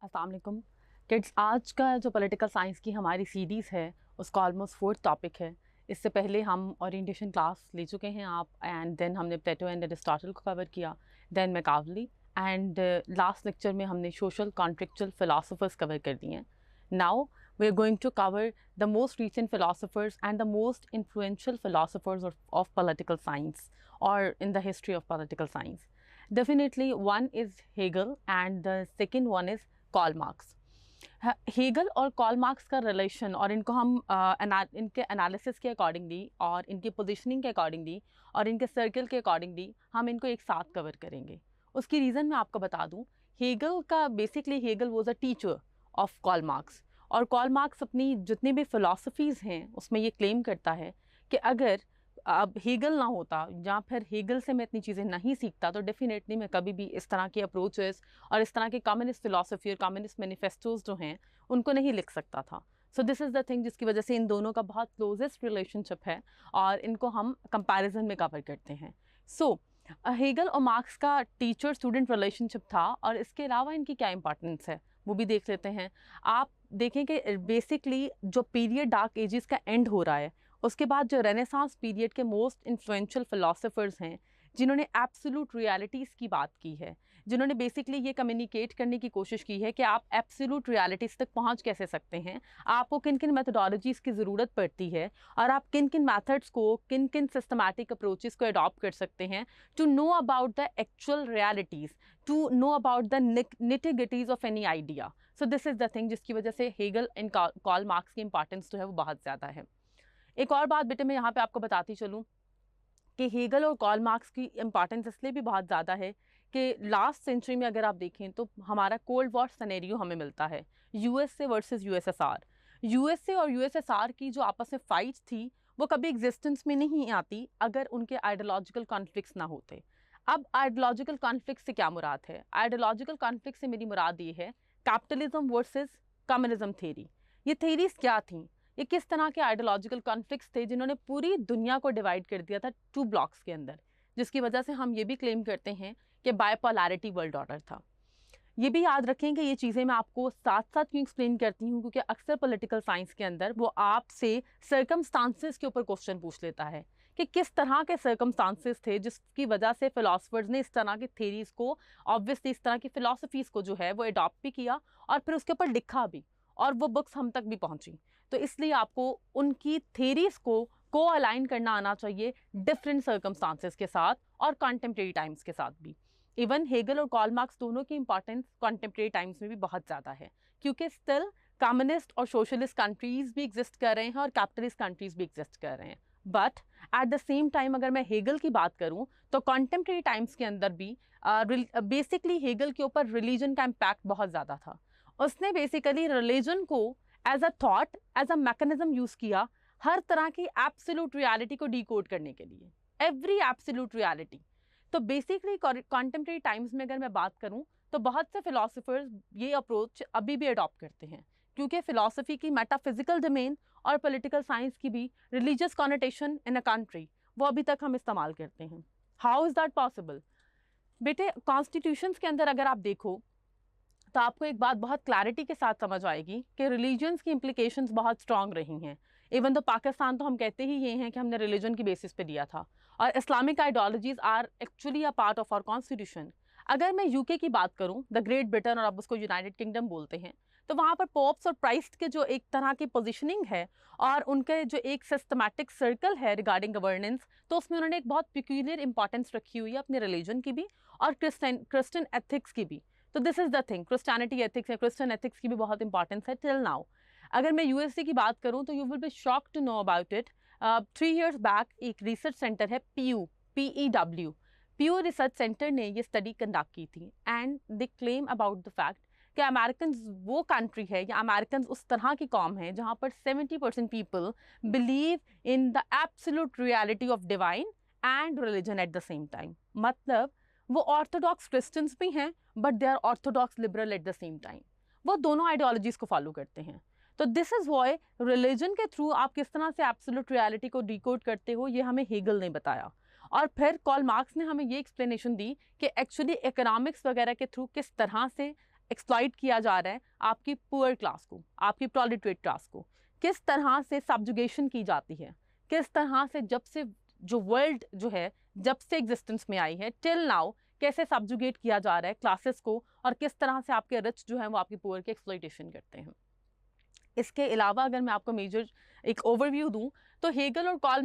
अस्सलाम वालेकुम किड्स। आज का जो पॉलिटिकल साइंस की हमारी सीरीज़ है उसका ऑलमोस्ट फोर्थ टॉपिक है। इससे पहले हम ओरिएंटेशन क्लास ले चुके हैं आप, एंड देन हमने प्लेटो एंड एरिस्टोटल को कवर किया, then Machiavelli, and last lecture में हमने सोशल कॉन्ट्रेक्चुअल फ़िलासफ़र्स कवर कर दिए हैं। Now we are going to cover the most recent philosophers and the most influential philosophers of political science और in the history of political science. Definitely one is Hegel and the second one is Karl Marx. Hegel और call marks का relation और इनको हम इनके analysis के accordingly और इनकी पोजीशनिंग के अकॉर्डिंगली और इनके सर्कल के अकॉर्डिंगली हम इनको एक साथ कवर करेंगे। उसकी रीज़न मैं आपको बता दूं, हेगल का basically Hegel was a teacher of call marks, और कॉल मार्क्स अपनी जितनी भी फ़िलासफ़ीज़ हैं उसमें ये क्लेम करता है कि अगर अब हेगल ना होता या फिर हेगल से मैं इतनी चीज़ें नहीं सीखता तो डेफिनेटली मैं कभी भी इस तरह की अप्रोचेस और इस तरह के कम्युनिस्ट फ़िलासफ़ी और कम्युनिस्ट मैनिफेस्टोज़ जो हैं उनको नहीं लिख सकता था। सो दिस इज़ द थिंग जिसकी वजह से इन दोनों का बहुत क्लोजेस्ट रिलेशनशिप है और इनको हम कंपैरिजन में कवर करते हैं। सो हेगल और मार्क्स का टीचर स्टूडेंट रिलेशनशिप था, और इसके अलावा इनकी क्या इंपॉर्टेंस है वो भी देख लेते हैं। आप देखें कि बेसिकली जो पीरियड डार्क एजेस का एंड हो रहा है उसके बाद जो रेनेसांस पीरियड के मोस्ट इन्फ्लुएंशियल फ़िलासफ़र्स हैं जिन्होंने एब्सोल्यूट रियलिटीज़ की बात की है, जिन्होंने बेसिकली ये कम्युनिकेट करने की कोशिश की है कि आप एब्सोल्यूट रियलिटीज़ तक पहुंच कैसे सकते हैं, आपको किन किन मेथडोलॉजीज़ की ज़रूरत पड़ती है और आप किन किन मेथड्स को, किन किन सिस्टमैटिक अप्रोचेस को अडॉप्ट कर सकते हैं to know about the actual realities, to know about the nitty gritties of any idea. So this is the thing जिसकी वजह से हेगल एंड कॉल मार्क्स की इंपॉर्टेंस जो है वो बहुत ज़्यादा है। एक और बात बेटे मैं यहाँ पे आपको बताती चलूँ कि हेगल और कॉल मार्क्स की इंपॉर्टेंस इसलिए भी बहुत ज़्यादा है कि लास्ट सेंचुरी में अगर आप देखें तो हमारा कोल्ड वॉर सिनेरियो हमें मिलता है, यूएसए वर्सेस यूएसएसआर। यूएसए और यूएसएसआर की जो आपस में फाइट्स थी वो कभी एग्जिस्टेंस में नहीं आती अगर उनके आइडियोलॉजिकल कॉन्फ्लिक्ट्स ना होते। अब आइडियोलॉजिकल कॉन्फ्लिक्ट से क्या मुराद है? आइडियोलॉजिकल कॉन्फ्लिक्ट से मेरी मुराद ये है कैपिटलिज्म वर्सेस कम्युनिज्म थेरी। ये थेरीज क्या थी? ये किस तरह के आइडियोलॉजिकल कॉन्फ्लिक्ट्स थे जिन्होंने पूरी दुनिया को डिवाइड कर दिया था टू ब्लॉक्स के अंदर, जिसकी वजह से हम ये भी क्लेम करते हैं कि बायपोलैरिटी वर्ल्ड ऑर्डर था। ये भी याद रखें कि ये चीज़ें मैं आपको साथ साथ क्यों एक्सप्लेन करती हूँ, क्योंकि अक्सर पॉलिटिकल साइंस के अंदर वो आपसे सर्कमस्टांसेस के ऊपर क्वेश्चन पूछ लेता है कि किस तरह के सर्कमस्टांसेस थे जिसकी वजह से फ़िलासफ़र्स ने इस तरह की थेरीज़ को, ऑब्वियसली इस तरह की फ़िलासफ़ीज़ को जो है वो अडॉप्ट भी किया और फिर उसके ऊपर लिखा भी, और वो बुक्स हम तक भी पहुंची। तो इसलिए आपको उनकी थेरीज को अलाइन करना आना चाहिए डिफरेंट सर्कमस्टांसेस के साथ और कॉन्टेम्प्रेरी टाइम्स के साथ भी। इवन हेगल और कॉल मार्क्स दोनों की इंपॉर्टेंस कॉन्टेम्प्रेरी टाइम्स में भी बहुत ज़्यादा है, क्योंकि स्टिल कम्युनिस्ट और सोशलिस्ट कंट्रीज़ भी एग्जिस्ट कर रहे हैं और कैपिटलिस्ट कंट्रीज़ भी एग्जिस्ट कर रहे हैं। But at the same time अगर मैं हेगल की बात करूं तो कॉन्टेम्प्रेरी टाइम्स के अंदर भी बेसिकली हेगल के ऊपर रिलीजन का इम्पैक्ट बहुत ज़्यादा था। उसने बेसिकली रिलीजन को as a thought, as a mechanism use किया हर तरह की एब्सोल्यूट रियलिटी को डिकोड करने के लिए, एवरी एब्सोल्यूट रियलिटी। तो बेसिकली कॉन्टेम्प्रेरी टाइम्स में अगर मैं बात करूं तो बहुत से फिलोसोफर्स ये अप्रोच अभी भी अडॉप्ट करते हैं, क्योंकि फ़िलासफ़ी की मेटाफिजिकल डोमेन और पॉलिटिकल साइंस की भी religious connotation in a country वो अभी तक हम इस्तेमाल करते हैं। How is that possible? बेटे कॉन्स्टिट्यूशंस के अंदर अगर आप देखो तो आपको एक बात बहुत क्लैरिटी के साथ समझ आएगी कि रिलीजन्स की इम्प्लीकेशंस बहुत स्ट्रांग रही हैं। इवन तो पाकिस्तान तो हम कहते ही ये हैं कि हमने रिलीजन की बेसिस पे दिया था, और Islamic ideologies are actually a part of our constitution. अगर मैं यूके की बात करूं, द ग्रेट ब्रिटेन, और अब उसको यूनाइटेड किंगडम बोलते हैं, तो वहाँ पर पोप्स और प्राइस्ट के जो एक तरह की पोजिशनिंग है और उनके जो एक सिस्टमैटिक सर्कल है रिगार्डिंग गवर्नेंस, तो उसमें उन्होंने एक बहुत पिक्यूलियर इंपॉर्टेंस रखी हुई है अपने रिलीजन की भी और क्रिश्चियन एथिक्स की भी। तो this is the thing, Christianity ethics या क्रिश्चियन एथिक्स की भी बहुत इंपॉर्टेंस है टिल नाउ। अगर मैं यूएसए की बात करूं तो you will be shock to know about it. 3 years back एक रिसर्च सेंटर है पीयू रिसर्च सेंटर ने ये स्टडी कंडक्ट की थी, and they claim about the fact कि अमेरिकन वो कंट्री है या अमेरिकन उस तरह की कॉम है जहाँ पर 70% people believe in the absolute reality of divine and religion at the same time. मतलब वो ऑर्थोडॉक्स क्रिश्चियंस भी हैं but they are orthodox liberal at the same time. वो दोनों आइडियोलॉजीज को फॉलो करते हैं। तो दिस इज़ वाई रिलीजन के थ्रू आप किस तरह से एब्सोल्यूट रियलिटी को डिकोड करते हो ये हमें हेगल ने बताया, और फिर कॉल मार्क्स ने हमें ये एक्सप्लेनेशन दी कि एक्चुअली इकोनॉमिक्स वगैरह के थ्रू किस तरह से एक्सप्लॉइट किया जा रहा है आपकी पुअर क्लास को, आपकी प्रोलेटरिएट क्लास को, किस तरह से सब्जुगेशन की जाती है, किस तरह से जब से जो वर्ल्ड जो है जब से एग्जिस्टेंस में आई है टिल नाउ कैसे सब्जुगेट किया जा रहा है क्लासेस को, और किस तरह से आपके रिच जो है वो आपकी पुअर की एक्सप्लॉइटेशन करते हैं। इसके अलावा अगर मैं आपको मेजर एक ओवरव्यू दूं तो हेगल और कॉल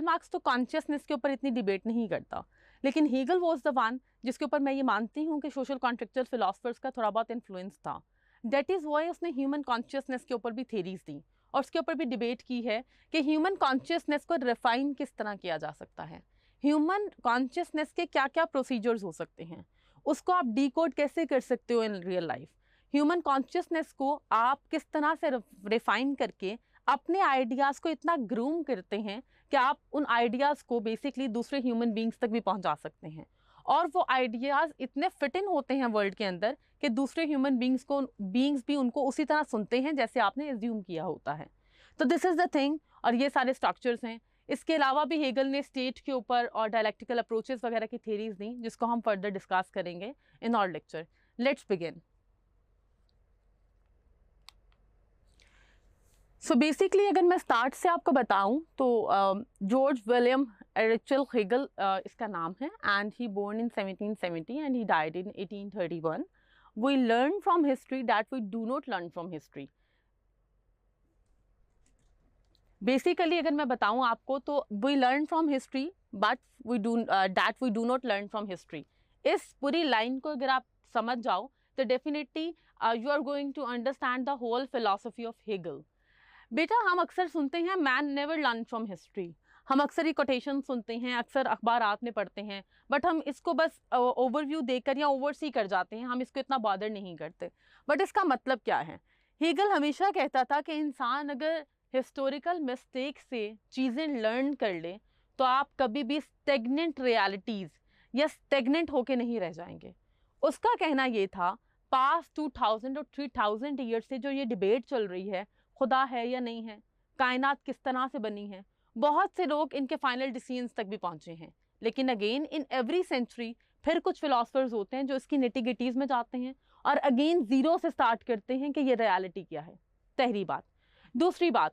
मार्क्स तो कॉन्शियसनेस के ऊपर इतनी डिबेट नहीं करता, लेकिन हेगल वॉज द वन जिसके ऊपर मैं ये मानती हूँ कि सोशल कॉन्ट्रेक्चुअल फिलोसफर्स का थोड़ा बहुत इन्फ्लुएंस था। दैट इज़ वाई उसने ह्यूमन कॉन्शियसनेस के ऊपर भी थेरीज दी और उसके ऊपर भी डिबेट की है कि ह्यूमन कॉन्शियसनेस को रिफाइन किस तरह किया जा सकता है, ह्यूमन कॉन्शियसनेस के क्या क्या प्रोसीजर्स हो सकते हैं, उसको आप डिकोड कैसे कर सकते हो in real life, human consciousness को आप किस तरह से रिफाइन करके अपने आइडियाज़ को इतना ग्रूम करते हैं कि आप उन आइडियाज़ को बेसिकली दूसरे ह्यूमन बींग्स तक भी पहुंचा सकते हैं, और वो आइडियाज़ इतने फिट इन होते हैं वर्ल्ड के अंदर कि दूसरे ह्यूमन बींग्स भी उनको उसी तरह सुनते हैं जैसे आपने एज्यूम किया होता है। तो दिस इज़ द थिंग, और ये सारे स्ट्रक्चर्स हैं। इसके अलावा भी हेगल ने स्टेट के ऊपर और डायलेक्टिकल अप्रोचेस वगैरह की थेरीज दी जिसको हम फर्दर डिस्कस करेंगे in our lecture. Let's begin. So basically अगर मैं स्टार्ट से आपको बताऊं तो जॉर्ज विलियम एरिचल हेगल इसका नाम है, and he born in 1770 and he died in 1831। We learn from history that we do not learn from history. Basically अगर मैं बताऊं आपको तो we learn from history but we do not learn from history. इस पूरी line को अगर आप समझ जाओ तो definitely you are going to understand the whole philosophy of Hegel. बेटा हम अक्सर सुनते हैं man never learn from history, हम अक्सर ये कोटेशन सुनते हैं, अक्सर अखबारात में पढ़ते हैं, बट हम इसको बस ओवरव्यू देकर या ओवरसी कर जाते हैं, हम इसको इतना बॉदर नहीं करते। बट इसका मतलब क्या है? हेगल हमेशा कहता था कि इंसान अगर हिस्टोरिकल मिस्टेक से चीज़ें लर्न कर ले तो आप कभी भी स्टेगनेंट रियलिटीज़ या स्टेगनेंट होके नहीं रह जाएंगे। उसका कहना ये था पास्ट 2000 और 3000 ईयर से जो ये डिबेट चल रही है खुदा है या नहीं है, कायनात किस तरह से बनी है, बहुत से लोग इनके फाइनल डिसीजंस तक भी पहुंचे हैं, लेकिन अगेन इन एवरी सेंचुरी फिर कुछ फिलोसफर्स होते हैं जो इसकी निटिगिटीज में जाते हैं और अगेन जीरो से स्टार्ट करते हैं कि ये रियलिटी क्या है। पहली बात। दूसरी बात,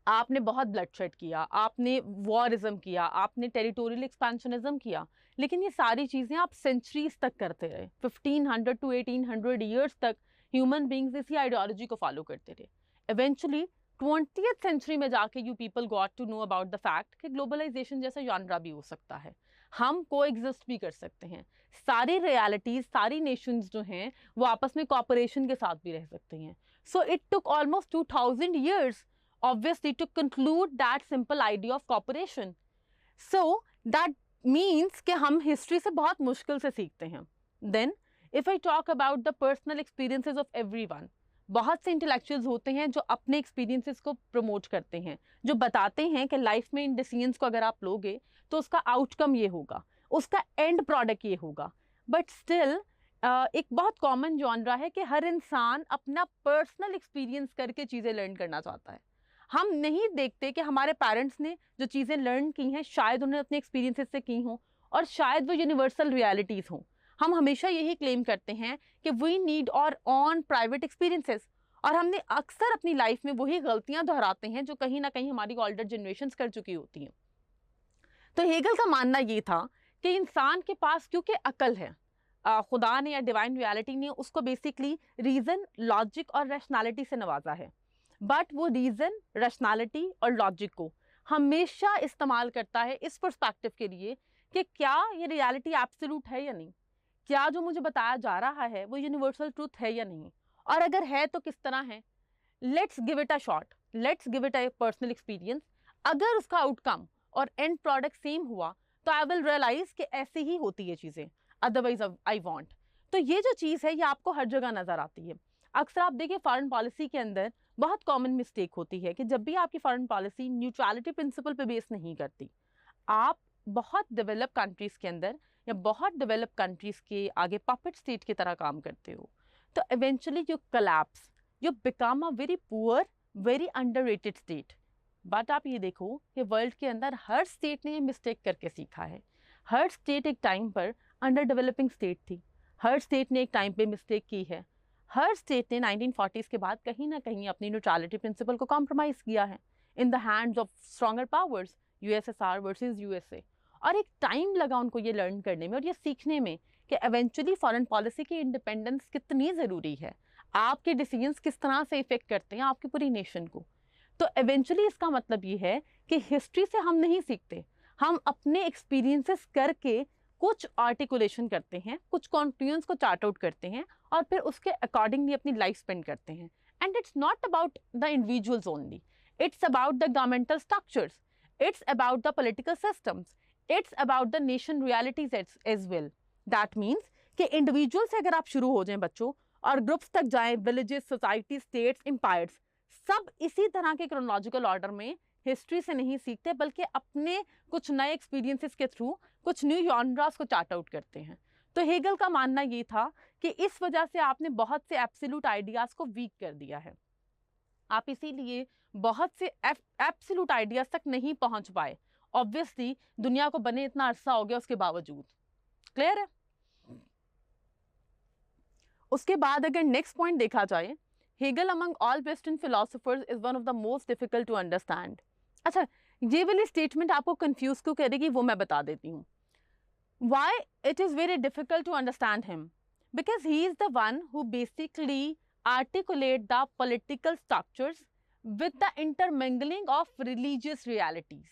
आपने बहुत ब्लडशेड किया, आपने वॉरिज्म किया, आपने टेरिटोरियल एक्सपेंशनिज्म किया, लेकिन ये सारी चीज़ें आप सेंचुरीज तक करते रहे। 1500 to 1800 ईयर्स तक ह्यूमन बींग्स इसी आइडियोलॉजी को फॉलो करते रहे। इवेंचुअली 20th सेंचुरी में जाके you people got to know about the fact कि ग्लोबलाइजेशन जैसा जॉनरा भी हो सकता है, हम को एग्जिस्ट भी कर सकते हैं, सारी रियलिटीज सारी नेशंस जो हैं वो आपस में कॉपरेशन के साथ भी रह सकते हैं। So it took almost 2000 years obviously to conclude that simple idea of cooperation. So that means कि हम हिस्ट्री से बहुत मुश्किल से सीखते हैं। Then if I talk about the personal experiences of everyone, बहुत से इंटेलेक्चुअल्स होते हैं जो अपने एक्सपीरियंसेस को प्रमोट करते हैं, जो बताते हैं कि लाइफ में इन डिसीजंस को अगर आप लोगे तो उसका आउटकम ये होगा, उसका एंड प्रोडक्ट ये होगा। बट स्टिल एक बहुत कॉमन जॉनरा है कि हर इंसान अपना पर्सनल एक्सपीरियंस करके चीज़ें लर्न करना चाहता है। हम नहीं देखते कि हमारे पेरेंट्स ने जो चीज़ें लर्न की हैं शायद उन्हें अपने एक्सपीरियंसेस से की हों और शायद वो यूनिवर्सल रियलिटीज़ हों। हम हमेशा यही क्लेम करते हैं कि वी नीड और ऑन प्राइवेट एक्सपीरियंसेस, और हमने अक्सर अपनी लाइफ में वही गलतियां दोहराते हैं जो कहीं ना कहीं हमारी ओल्डर जनरेशन्स कर चुकी होती हैं। तो हेगल का मानना ये था कि इंसान के पास क्योंकि अकल है, खुदा ने या डिवाइन रियलिटी ने उसको बेसिकली रीज़न, लॉजिक और रैशनैलिटी से नवाजा है, बट वो रीज़न, रैशनैलिटी और लॉजिक को हमेशा इस्तेमाल करता है इस पर्सपेक्टिव के लिए कि क्या ये रियलिटी एब्सोल्यूट है या नहीं, क्या जो मुझे बताया जा रहा है वो यूनिवर्सल ट्रूथ है या नहीं, और अगर है तो किस तरह है। Let's give it a shot, let's give it a personal experience. अगर उसका आउटकम और एंड प्रोडक्ट सेम हुआ तो आई विल रियलाइज कि ऐसे ही होती है चीज़ें, अदरवाइज आई वांट। तो ये जो चीज़ है ये आपको हर जगह नज़र आती है। अक्सर आप देखिए फॉरेन पॉलिसी के अंदर बहुत कॉमन मिस्टेक होती है कि जब भी आपकी फॉरेन पॉलिसी न्यूट्रलिटी प्रिंसिपल पे बेस नहीं करती, आप बहुत डेवलप कंट्रीज़ के अंदर या बहुत डेवलप कंट्रीज़ के आगे पपेट स्टेट की तरह काम करते हो, तो eventually you collapse, you become a very poor, very underrated state. But आप ये देखो कि वर्ल्ड के अंदर हर स्टेट ने ये मिस्टेक करके सीखा है। हर स्टेट एक टाइम पर अंडर डेवलपिंग स्टेट थी, हर स्टेट ने एक टाइम पे मिस्टेक की है, हर स्टेट ने 1940s के बाद कहीं ना कहीं अपनी न्यूट्रलिटी प्रिंसिपल को कॉम्प्रोमाइज किया है in the hands of stronger powers, USSR versus USA. और एक टाइम लगा उनको ये लर्न करने में और ये सीखने में कि एवेंचुअली फॉरेन पॉलिसी की इंडिपेंडेंस कितनी ज़रूरी है, आपके डिसीजंस किस तरह से इफेक्ट करते हैं आपकी पूरी नेशन को। तो एवेंचुअली इसका मतलब ये है कि हिस्ट्री से हम नहीं सीखते, हम अपने एक्सपीरियंसेस करके कुछ आर्टिकुलेशन करते हैं, कुछ कॉन्क्लूजन्स को चार्ट आउट करते हैं और फिर उसके अकॉर्डिंगली अपनी लाइफ स्पेंड करते हैं। And it's not about the individuals only, it's about the governmental structures, it's about the political systems, it's about the nation realities as well. That means कि individual से अगर आप शुरू हो जाएं बच्चों और ग्रुप्स तक जाएं, विलेजेस, सोसाइटी, स्टेट्स, एम्पायर्स, सब इसी तरह के क्रोनोलॉजिकल ऑर्डर में हिस्ट्री से नहीं सीखते, बल्कि अपने कुछ नए एक्सपीरियंसेस के थ्रू कुछ न्यू जॉनरास को चार्ट आउट करते हैं। तो हेगल का मानना ये था कि इस वजह से आपने बहुत से एब्सोल्यूट आइडियाज को वीक कर दिया है, आप इसीलिए बहुत से एब्सोल्यूट आइडियाज तक नहीं पहुंच पाए। ऑब्वियसली दुनिया को बने इतना अरसा हो गया उसके बावजूद। क्लियर है? उसके बाद अगर नेक्स्ट पॉइंट देखा जाए, Hegel among all western philosophers is one of the most difficult to understand. अच्छा, ये वाली स्टेटमेंट आपको कंफ्यूज क्यों करेगी वो मैं बता देती हूँ। Why it is very difficult to understand him? Because he is the one who basically articulate the political structures with the intermingling of religious realities.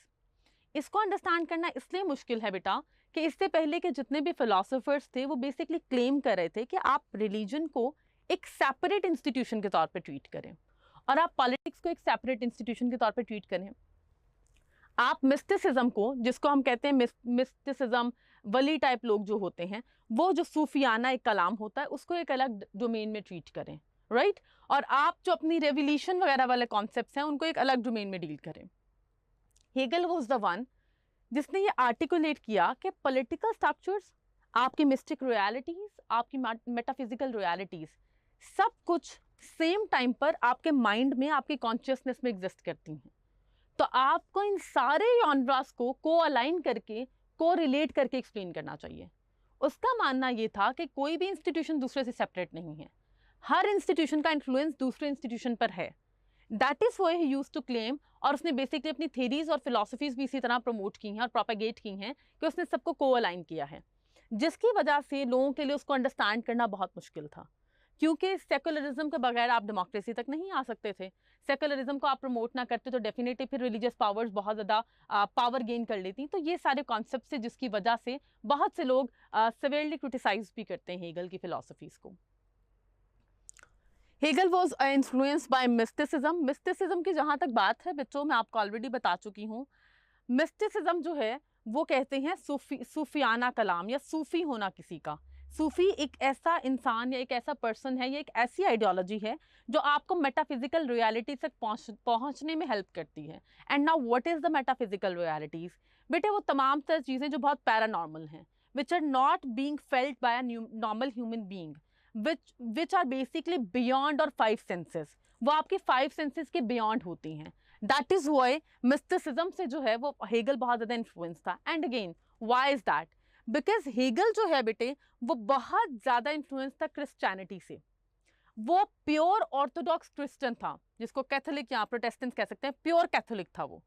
इसको अंडरस्टैंड करना इसलिए मुश्किल है बेटा कि इससे पहले के जितने भी फिलोसोफर्स थे वो बेसिकली क्लेम कर रहे थे कि आप रिलीजन को एक सेपरेट इंस्टीट्यूशन के तौर पे ट्रीट करें और आप पॉलिटिक्स को एक सेपरेट इंस्टीट्यूशन के तौर पे ट्रीट करें। आप मिस्टिसिज्म को, जिसको हम कहते हैं मिस्टिसिज्म, वली टाइप लोग जो होते हैं, वो जो सूफियाना एक कलाम होता है उसको एक अलग डोमेन में ट्रीट करें, राइट? और आप जो अपनी रेवोल्यूशन वगैरह वाले कॉन्सेप्ट्स हैं उनको एक अलग डोमेन में डील करें। हेगल वाज द वन जिसने ये आर्टिकुलेट किया कि पॉलिटिकल स्ट्रक्चर्स, आपकी मिस्टिक रियलिटीज, आपकी मेटाफिजिकल रियलिटीज, सब कुछ सेम टाइम पर आपके माइंड में, आपके कॉन्शियसनेस में एग्जिस्ट करती हैं। तो आपको इन सारे जॉनरास को को अलाइन करके, को रिलेट करके एक्सप्लेन करना चाहिए। उसका मानना ये था कि कोई भी इंस्टीट्यूशन दूसरे से सेपरेट नहीं है, हर इंस्टीट्यूशन का इन्फ्लुएंस दूसरे इंस्टीट्यूशन पर है। That is why he used to claim, और उसने बेसिकली अपनी थेरीज और फिलोसफीज भी इसी तरह प्रमोट की हैं और प्रोपेगेट की हैं कि उसने सबको को अलाइन किया है, जिसकी वजह से लोगों के लिए उसको अंडरस्टैंड करना बहुत मुश्किल था, क्योंकि सेकुलरिज्म के बगैर आप डेमोक्रेसी तक नहीं आ सकते थे। सेकुलरिज्म को आप प्रमोट ना करते तो डेफिनेटली फिर रिलीजियस पावर्स बहुत ज़्यादा पावर गेन कर लेती। तो ये सारे कॉन्सेप्ट से जिसकी वजह से बहुत से लोग सिवियरली क्रिटिसाइज भी करते हैं हेगल की फिलोसफीज को। Hegel was influenced by mysticism. Mysticism की जहाँ तक बात है बच्चों, मैं आपको ऑलरेडी बता चुकी हूँ, मिस्टिसिज्म जो है वो कहते हैं सूफियाना कलाम या सूफी होना किसी का। सूफी एक ऐसा इंसान या एक ऐसा पर्सन है, ये एक ऐसी आइडियोलॉजी है जो आपको मेटाफिजिकल रियलिटी तक पहुंचने में हेल्प करती है। And now what is the metaphysical realities? बेटे वो तमाम तरह चीज़ें जो बहुत पैरानॉर्मल हैं, which are not being felt by a normal human being, which are basically beyond our 5 senses, वो आपके 5 सेंसेस के बियॉन्ड होती हैं। दैट इज व्हाई मिस्टिसिज्म से जो है वो हेगल बहुत ज़्यादा इन्फ्लुएंस था। And again why is that? Because Hegel जो है बेटे वो बहुत ज़्यादा इन्फ्लुएंस था क्रिश्चियनिटी से। वो प्योर ऑर्थोडॉक्स क्रिश्चियन था, जिसको कैथोलिक या प्रोटेस्टेंट कह सकते हैं, प्योर कैथोलिक था वो।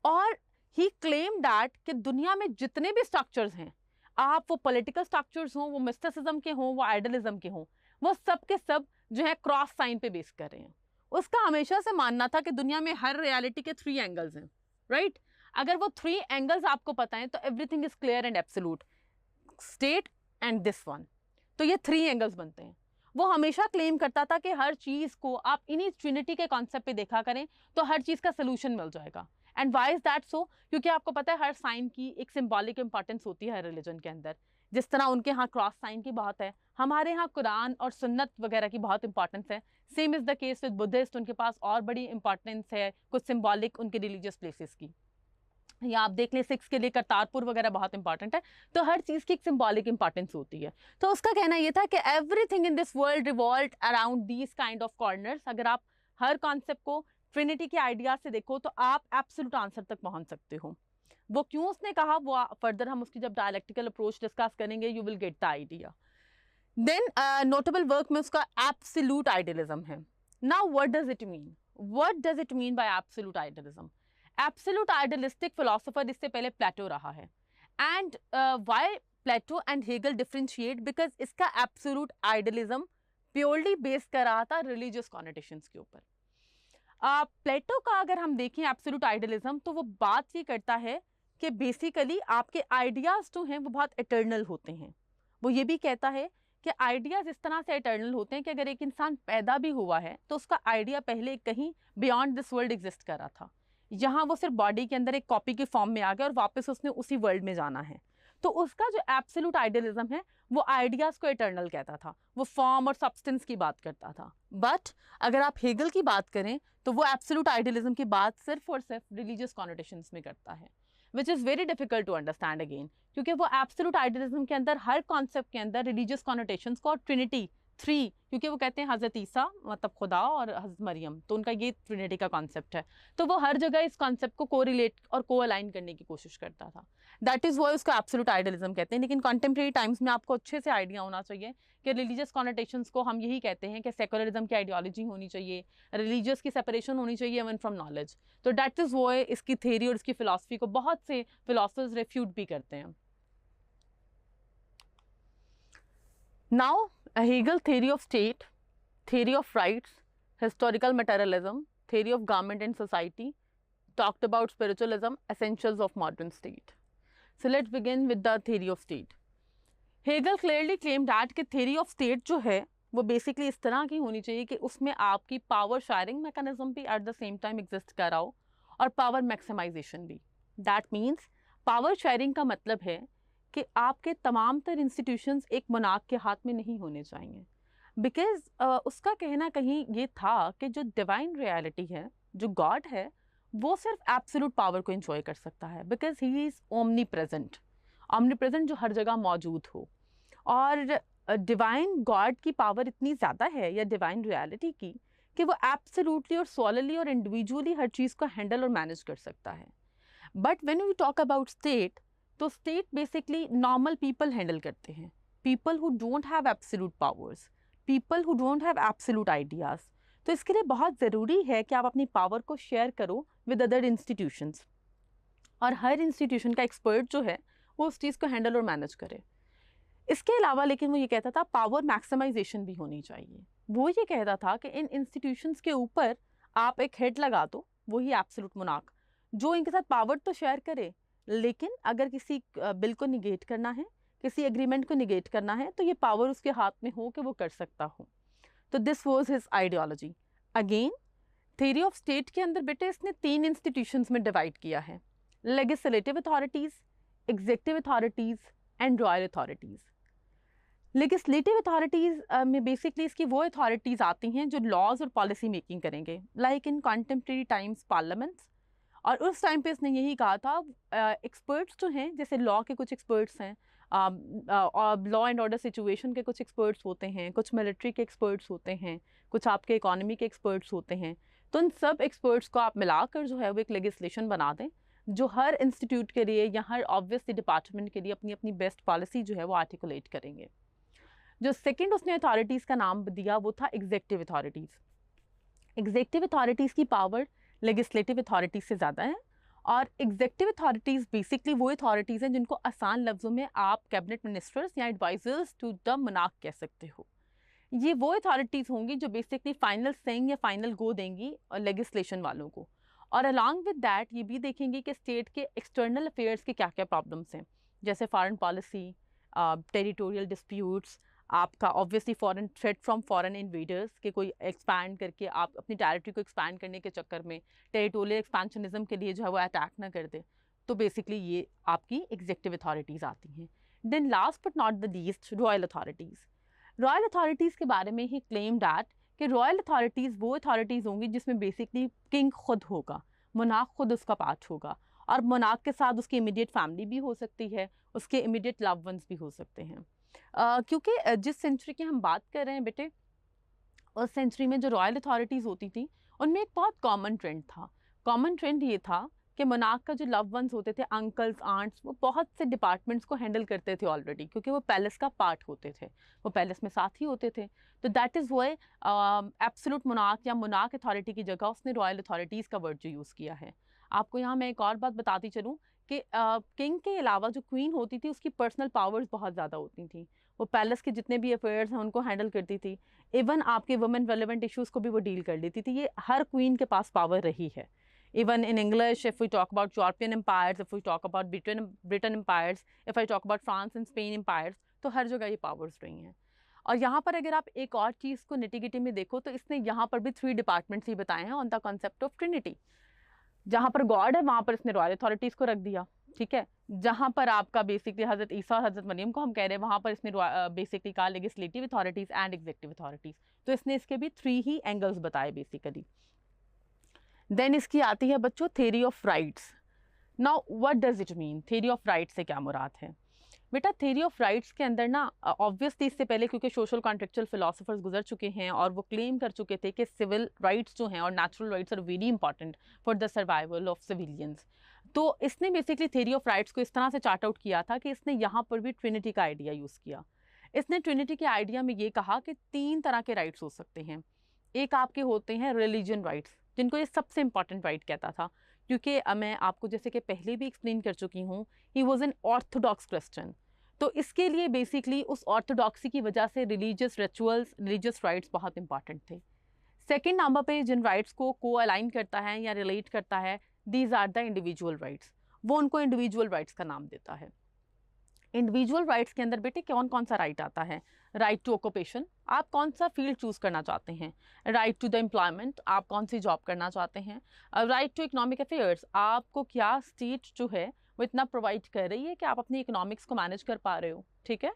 और ही क्लेम दैट कि दुनिया में जितने भी स्ट्रक्चर्स हैं, आप वो पॉलिटिकल स्ट्रक्चर्स हों, वो मिस्टिसिज्म के हों, वो आइडलिज्म के हों, वो सब के सब जो है क्रॉस साइन पे बेस कर रहे हैं। उसका हमेशा से मानना था कि दुनिया में हर रियलिटी के 3 एंगल्स हैं, राइट? अगर वो 3 एंगल्स आपको पता है तो everything is clear and absolute, state and this one. तो ये 3 एंगल्स बनते हैं। वो हमेशा क्लेम करता था कि हर चीज़ को आप इन्हीं ट्रिनिटी के कॉन्सेप्ट पे देखा करें तो हर चीज़ का सोल्यूशन मिल जाएगा। And why is that so? क्योंकि आपको पता है हर साइन की एक सिंबॉलिक इंपॉर्टेंस होती है हर रिलीजन के अंदर। जिस तरह उनके यहाँ क्रॉस साइन की बहुत है, हमारे यहाँ कुरान और सुन्नत वगैरह की बहुत इंपॉर्टेंस है। Same is the case with Buddhist, उनके पास और बड़ी इंपॉर्टेंस है कुछ सिंबॉलिक उनके रिलीजियस प्लेसेस की। या आप देख लें सिक्स के लिए करतारपुर वगैरह बहुत इंपॉर्टेंट है। तो हर चीज़ की एक सिंबॉलिक इंपॉर्टेंस होती है। तो उसका कहना ये था कि everything in this world revolve around these kind of corners. अगर आप हर कॉन्सेप्ट को ट्रिनिटी के आइडिया से देखो तो आप एब्सोल्यूट आंसर तक पहुंच सकते हो। वो क्यों उसने कहा, वो फर्दर हम उसकी जब डायलेक्टिकल अप्रोच डिस्कस करेंगे, you will get the idea. Then notable work में उसका एब्सोल्यूट आइडियलिज्म है. Now what does it mean? What does it mean by absolute idealism? Absolute idealistic philosopher इससे पहले प्लेटो रहा है. And why Plato and Hegel differentiate? Because इसका absolute idealism purely base कर रहा था रिलीजियस कॉनोटेशंस के ऊपर. प्लेटो का अगर हम देखें एब्सोल्यूट आइडियलिज्म, तो वो बात ये करता है कि बेसिकली आपके आइडियाज जो हैं वो बहुत इटर्नल होते हैं. वो ये भी कहता है कि आइडियाज इस तरह से इटर्नल होते हैं कि अगर एक इंसान पैदा भी हुआ है तो उसका आइडिया पहले कहीं बियॉन्ड दिस वर्ल्ड एग्जिस्ट कर रहा था. यहाँ वो सिर्फ बॉडी के अंदर एक कॉपी के फॉर्म में आ गया और वापस उसने उसी वर्ल्ड में जाना है. तो उसका जो एब्सोल्यूट आइडियलिज्म है वो आइडियाज को इटर्नल कहता था, वो फॉर्म और सब्सटेंस की बात करता था. बट अगर आप हेगल की बात करें तो वो एब्सोल्यूट आइडियलिज्म की बात सिर्फ और सिर्फ रिलीजियस कॉनोटेशंस में करता है, which is very difficult to understand again, क्योंकि वो एब्सोल्यूट आइडियलिज्म के अंदर हर कॉन्सेप्ट के अंदर रिलीजियस कॉनोटेशंस को और ट्रिनिटी थ्री, क्योंकि वो कहते हैं हज़रत ईसा मतलब खुदा और हज़रत मरियम, तो उनका ये ट्रिनिटी का कॉन्सेप्ट है. तो वो हर जगह इस कॉन्सेप्ट को कोरिलेट और को अलाइन करने की कोशिश करता था. दैट इज़ वो उसका एब्सोल्यूट आइडियलिज्म कहते हैं. लेकिन कॉन्टेम्प्रेरी टाइम्स में आपको अच्छे से आइडिया होना चाहिए कि रिलीजियस कॉनोटेशंस को हम यही कहते हैं कि सेकुलरिज्म की आइडियोलॉजी होनी चाहिए, रिलीजियस की सेपरेशन होनी चाहिए इवन फ्रॉम नॉलेज. तो दैट इज़ वो इसकी थेरी और इसकी फिलॉसफी को बहुत से फिलोसफर्स रेफ्यूट भी करते हैं. Now Hegel theory of state, theory of rights, historical materialism, theory of government and society, talked about spiritualism, essentials of modern state. So let's begin with the theory of state. Hegel clearly claimed that कि theory of state जो है वो basically इस तरह की होनी चाहिए कि उसमें आपकी पावर शेयरिंग मैकेनिज्म भी eight the same time exist कर रहा हो और पावर मैक्सिमाइजेशन भी. दैट मीन्स पावर शेयरिंग का मतलब है कि आपके तमाम तर इंस्टीट्यूशंस एक मोनार्क के हाथ में नहीं होने चाहिए. बिकॉज उसका कहना कहीं ये था कि जो डिवाइन रियलिटी है, जो गॉड है, वो सिर्फ एब्सोल्यूट पावर को एंजॉय कर सकता है because he is omni present जो हर जगह मौजूद हो. और डिवाइन गॉड की पावर इतनी ज़्यादा है या डिवाइन रियलिटी की कि वो एब्सोल्युटली और सोलली और इंडिविजुअली हर चीज़ को हैंडल और मैनेज कर सकता है. But when we talk about state, तो state basically normal people handle करते हैं, people who don't have absolute powers, people who don't have absolute ideas. तो इसके लिए बहुत ज़रूरी है कि आप अपनी पावर को शेयर करो विद अदर इंस्टीट्यूशंस और हर इंस्टीट्यूशन का एक्सपर्ट जो है वो उस चीज़ को हैंडल और मैनेज करे. इसके अलावा लेकिन वो ये कहता था पावर मैक्सिमाइजेशन भी होनी चाहिए. वो ये कहता था कि इन इंस्टीट्यूशंस के ऊपर आप एक हेड लगा दो, वही एब्सोल्यूट मोनार्क, जो इनके साथ पावर तो शेयर करे, लेकिन अगर किसी बिल को निगेट करना है, किसी एग्रीमेंट को निगेट करना है, तो ये पावर उसके हाथ में हो कि वो कर सकता हो. तो this was his ideology. Again theory of state के अंदर बेटे इसने 3 इंस्टीट्यूशंस में डिवाइड किया है: legislative authorities, executive authorities and royal authorities. Legislative authorities में बेसिकली इसकी वो अथॉरिटीज़ आती हैं जो लॉज और पॉलिसी मेकिंग करेंगे, like in contemporary times parliaments. और उस टाइम पे इसने यही कहा था, एक्सपर्ट्स जो हैं, जैसे लॉ के कुछ एक्सपर्ट्स हैं, लॉ एंड ऑर्डर सिचुएशन के कुछ एक्सपर्ट्स होते हैं, कुछ मिलिट्री के एक्सपर्ट्स होते हैं, कुछ आपके इकोनॉमी के एक्सपर्ट्स होते हैं. तो उन सब एक्सपर्ट्स को आप मिलाकर जो है वो एक लेजिस्लेशन बना दें जो हर इंस्टीट्यूट के लिए या हर ऑब्वियसली डिपार्टमेंट के लिए अपनी अपनी बेस्ट पॉलिसी जो है वो आर्टिकुलेट करेंगे. जो सेकेंड उसने अथॉरिटीज़ का नाम दिया वो था एग्जीक्यूटिव अथॉरिटीज़. एग्जीक्यूटिव अथॉरिटीज़ की पावर लेजिस्लेटिव अथॉरिटीज़ से ज़्यादा है. और एग्जीक्यूटिव अथॉरिटीज़ बेसिकली वो अथॉरिटीज़ हैं जिनको आसान लफ्ज़ों में आप कैबिनेट मिनिस्टर्स या एडवाइजर्स टू द मोनार्क कह सकते हो. ये वो अथॉरिटीज़ होंगी जो बेसिकली फाइनल सेइंग या फाइनल गो देंगी लेजिस्लेशन वालों को. और अलॉन्ग विद दैट ये भी देखेंगे कि स्टेट के एक्सटर्नल अफेयर्स के क्या क्या प्रॉब्लम्स हैं, जैसे फॉरेन पॉलिसी, टेरिटोरियल डिस्प्यूट्स, आपका obviously foreign threat from foreign invaders के कोई एक्सपैंड करके आप अपनी टेरिटरी को एक्सपैंड करने के चक्कर में टेरिटोरियल एक्सपेंशनिज्म के लिए जो है वो अटैक ना कर दे. तो बेसिकली ये आपकी एग्जीक्यूटिव अथॉरिटीज़ आती हैं. Then last but not the least royal authorities. Royal authorities के बारे में ही क्लेम दैट कि रॉयल अथॉरिटीज़ वो अथॉरिटीज़ होंगी जिसमें बेसिकली किंग खुद होगा, मोनार्क खुद उसका पार्ट होगा, और मोनार्क के साथ उसकी इमीडिएट फैमिली भी हो सकती है, उसके इमीडिएट लव वंस भी हो सकते हैं. क्योंकि जिस सेंचुरी की हम बात कर रहे हैं बेटे, उस सेंचुरी में जो रॉयल अथॉरिटीज़ होती थी उनमें एक बहुत कॉमन ट्रेंड था. कॉमन ट्रेंड ये था कि मोनार्क का जो लव वंस होते थे, अंकल्स, आंट्स, वो बहुत से डिपार्टमेंट्स को हैंडल करते थे ऑलरेडी, क्योंकि वो पैलेस का पार्ट होते थे, वो पैलेस में साथ ही होते थे। तो that is why absolute monarch या मोनार्क अथॉरिटी की जगह उसने रॉयल अथॉरिटीज़ का वर्ड जो यूज़ किया है। आपको यहाँ मैं एक और बात बताती चलूँ कि किंग के अलावा जो क्वीन होती थी उसकी पर्सनल पावर्स बहुत ज़्यादा होती थी। वो पैलेस के जितने भी अफेयर्स हैं उनको हैंडल करती थी, इवन आपके वुमेन रेलेवेंट इश्यूज़ को भी वो डील कर लेती थी। ये हर क्वीन के पास पावर रही है। Even in English, if we talk about European empires, if we talk about Britain empires, if I talk about France and Spain empires, तो हर जगह ये पावर्स रही हैं। और यहाँ पर अगर आप एक और चीज़ को निटिगिटी में देखो तो इसने यहाँ पर भी 3 डिपार्टमेंट्स ही बताए हैं on the concept of Trinity. जहाँ पर गॉड है वहाँ पर इसने रॉयल अथॉरिटीज़ को रख दिया, ठीक है। जहाँ पर आपका बेसिकली हज़रत ईसा और हज़रत मरियम को हम कह रहे हैं, वहाँ पर इसने बेसिकली कहा legislative authorities and executive authorities. तो इसने इसके भी 3 ही एंगल्स बताए बेसिकली। देन इसकी आती है बच्चों theory of rights. Now what does it mean, theory of rights से क्या मुराद है? बेटा थ्योरी ऑफ राइट्स के अंदर ना ऑब्वियसली इससे पहले क्योंकि सोशल कॉन्ट्रेक्चुअल फिलोसोफर्स गुजर चुके हैं और वो क्लेम कर चुके थे कि सिविल राइट्स जो हैं और natural rights are very important for the survival of civilians. तो इसने बेसिकली थ्योरी ऑफ राइट्स को इस तरह से चार्ट आउट किया था कि इसने यहाँ पर भी ट्रिनिटी का आइडिया यूज़ किया। इसने ट्रिनिटी के आइडिया में ये कहा कि 3 तरह के राइट्स हो सकते हैं। एक आपके होते हैं रिलीजन राइट्स, जिनको ये सबसे इंपॉर्टेंट राइट कहता था, क्योंकि मैं आपको जैसे कि पहले भी एक्सप्लेन कर चुकी हूँ, he was an Orthodox Christian. तो इसके लिए बेसिकली उस ऑर्थोडॉक्सी की वजह से रिलीजियस रिचुअल्स, रिलीजियस राइट्स बहुत इंपॉर्टेंट थे। सेकेंड नंबर पे जिन राइट्स को अलाइन करता है या रिलेट करता है, these are the individual rights. वो उनको इंडिविजुअल राइट्स का नाम देता है। इंडिविजुअल राइट्स के अंदर बेटे कौन कौन सा राइट आता है? राइट टू ऑक्यूपेशन, आप कौन सा फील्ड चूज करना चाहते हैं। राइट टू द एम्प्लॉयमेंट, आप कौन सी जॉब करना चाहते हैं। राइट टू इकोनॉमिक अफेयर्स, आपको क्या स्टेट जो है वो इतना प्रोवाइड कर रही है कि आप अपनी इकोनॉमिक्स को मैनेज कर पा रहे हो, ठीक है।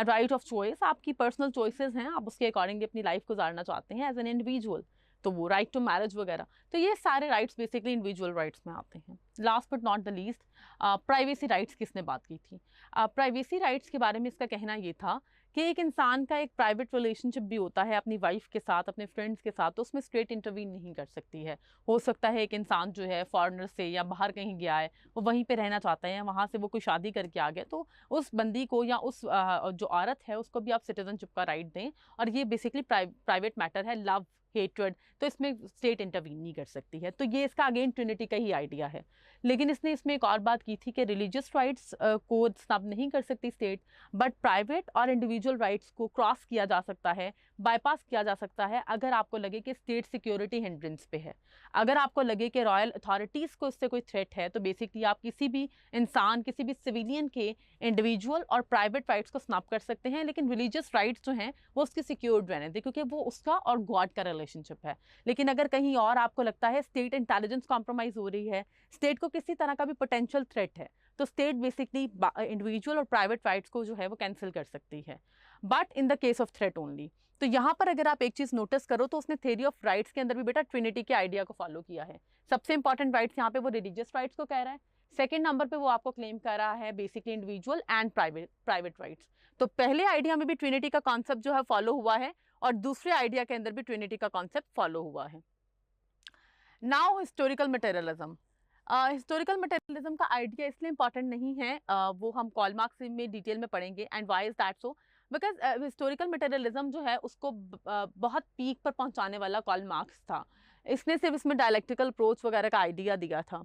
राइट ऑफ चॉइस, आपकी पर्सनल चॉइसेस हैं, आप उसके अकॉर्डिंगली अपनी लाइफ गुजारना चाहते हैं एज एन इंडिविजुअल, तो वो राइट टू मैरिज वगैरह। तो ये सारे राइट्स बेसिकली इंडिविजुअल राइट्स में आते हैं। Last but not the least, privacy rights किसने बात की थी? प्राइवेसी राइट्स के बारे में इसका कहना ये था कि एक इंसान का एक प्राइवेट रिलेशनशिप भी होता है अपनी वाइफ के साथ, अपने फ्रेंड्स के साथ, तो उसमें स्टेट इंटरवीन नहीं कर सकती है। हो सकता है एक इंसान जो है फॉरेनर से या बाहर कहीं गया है, वो वहीं पे रहना चाहता है, वहाँ से वो कोई शादी करके आ गया, तो उस बंदी को या उस जो औरत है उसको भी आप सिटीजनशिप का राइट दें। और ये बेसिकली प्राइवेट मैटर है, लव हेट्रेड, तो इसमें स्टेट इंटरवीन नहीं कर सकती है। तो ये इसका अगेन ट्रिनिटी का ही आइडिया है। लेकिन इसने इसमें एक और बात की थी कि रिलीजियस राइट्स को स्नब नहीं कर सकती स्टेट, बट प्राइवेट और इंडिविजुअल राइट्स को क्रॉस किया जा सकता है, बाईपास किया जा सकता है, अगर आपको लगे कि स्टेट सिक्योरिटी हिंड्रेंस पे है। अगर आपको लगे कि रॉयल अथॉरिटीज़ को इससे कोई थ्रेट है, तो बेसिकली आप किसी भी इंसान, किसी भी सिविलियन के इंडिविजुअल और प्राइवेट राइट्स को स्नब कर सकते हैं, लेकिन रिलीजियस राइट्स जो हैं वो उसकी सिक्योर्ड रहने दें, क्योंकि वो उसका और गॉड का रिलेशनशिप है। लेकिन अगर कहीं और आपको लगता है स्टेट इंटेलिजेंस कॉम्प्रोमाइज हो रही है, स्टेट को किसी तरह का भी पोटेंशियल थ्रेट है, तो स्टेट बेसिकली इंडिविजुअल और प्राइवेट राइट्स को जो है वो कैंसिल कर सकती है, but in the case of threat only. तो यहाँ पर अगर आप एक चीज़ नोटिस करो तो उसने थ्योरी ऑफ राइट्स के अंदर भी बेटा ट्रिनिटी के आइडिया को फॉलो किया है। सबसे इंपॉर्टेंट राइट्स यहाँ पे वो रिलीजियस राइट्स को कह रहा है, सेकेंड नंबर पे वो आपको क्लेम कर रहा है basically individual and private rights. तो पहले आइडिया में भी ट्रिनिटी का कॉन्सेप्ट जो है फॉलो हुआ है, और दूसरे आइडिया के अंदर भी ट्रिनिटी का कॉन्सेप्ट फॉलो हुआ है। Now historical materialism. Historical materialism का आइडिया इसलिए इंपॉर्टेंट नहीं है, वो हम कार्ल मार्क्स में डिटेल में पढ़ेंगे। And why is that so? Because historical materialism जो है उसको बहुत पीक पर पहुंचाने वाला कार्ल मार्क्स था। इसने सिर्फ इसमें डायलेक्टिकल अप्रोच वगैरह का आइडिया दिया था।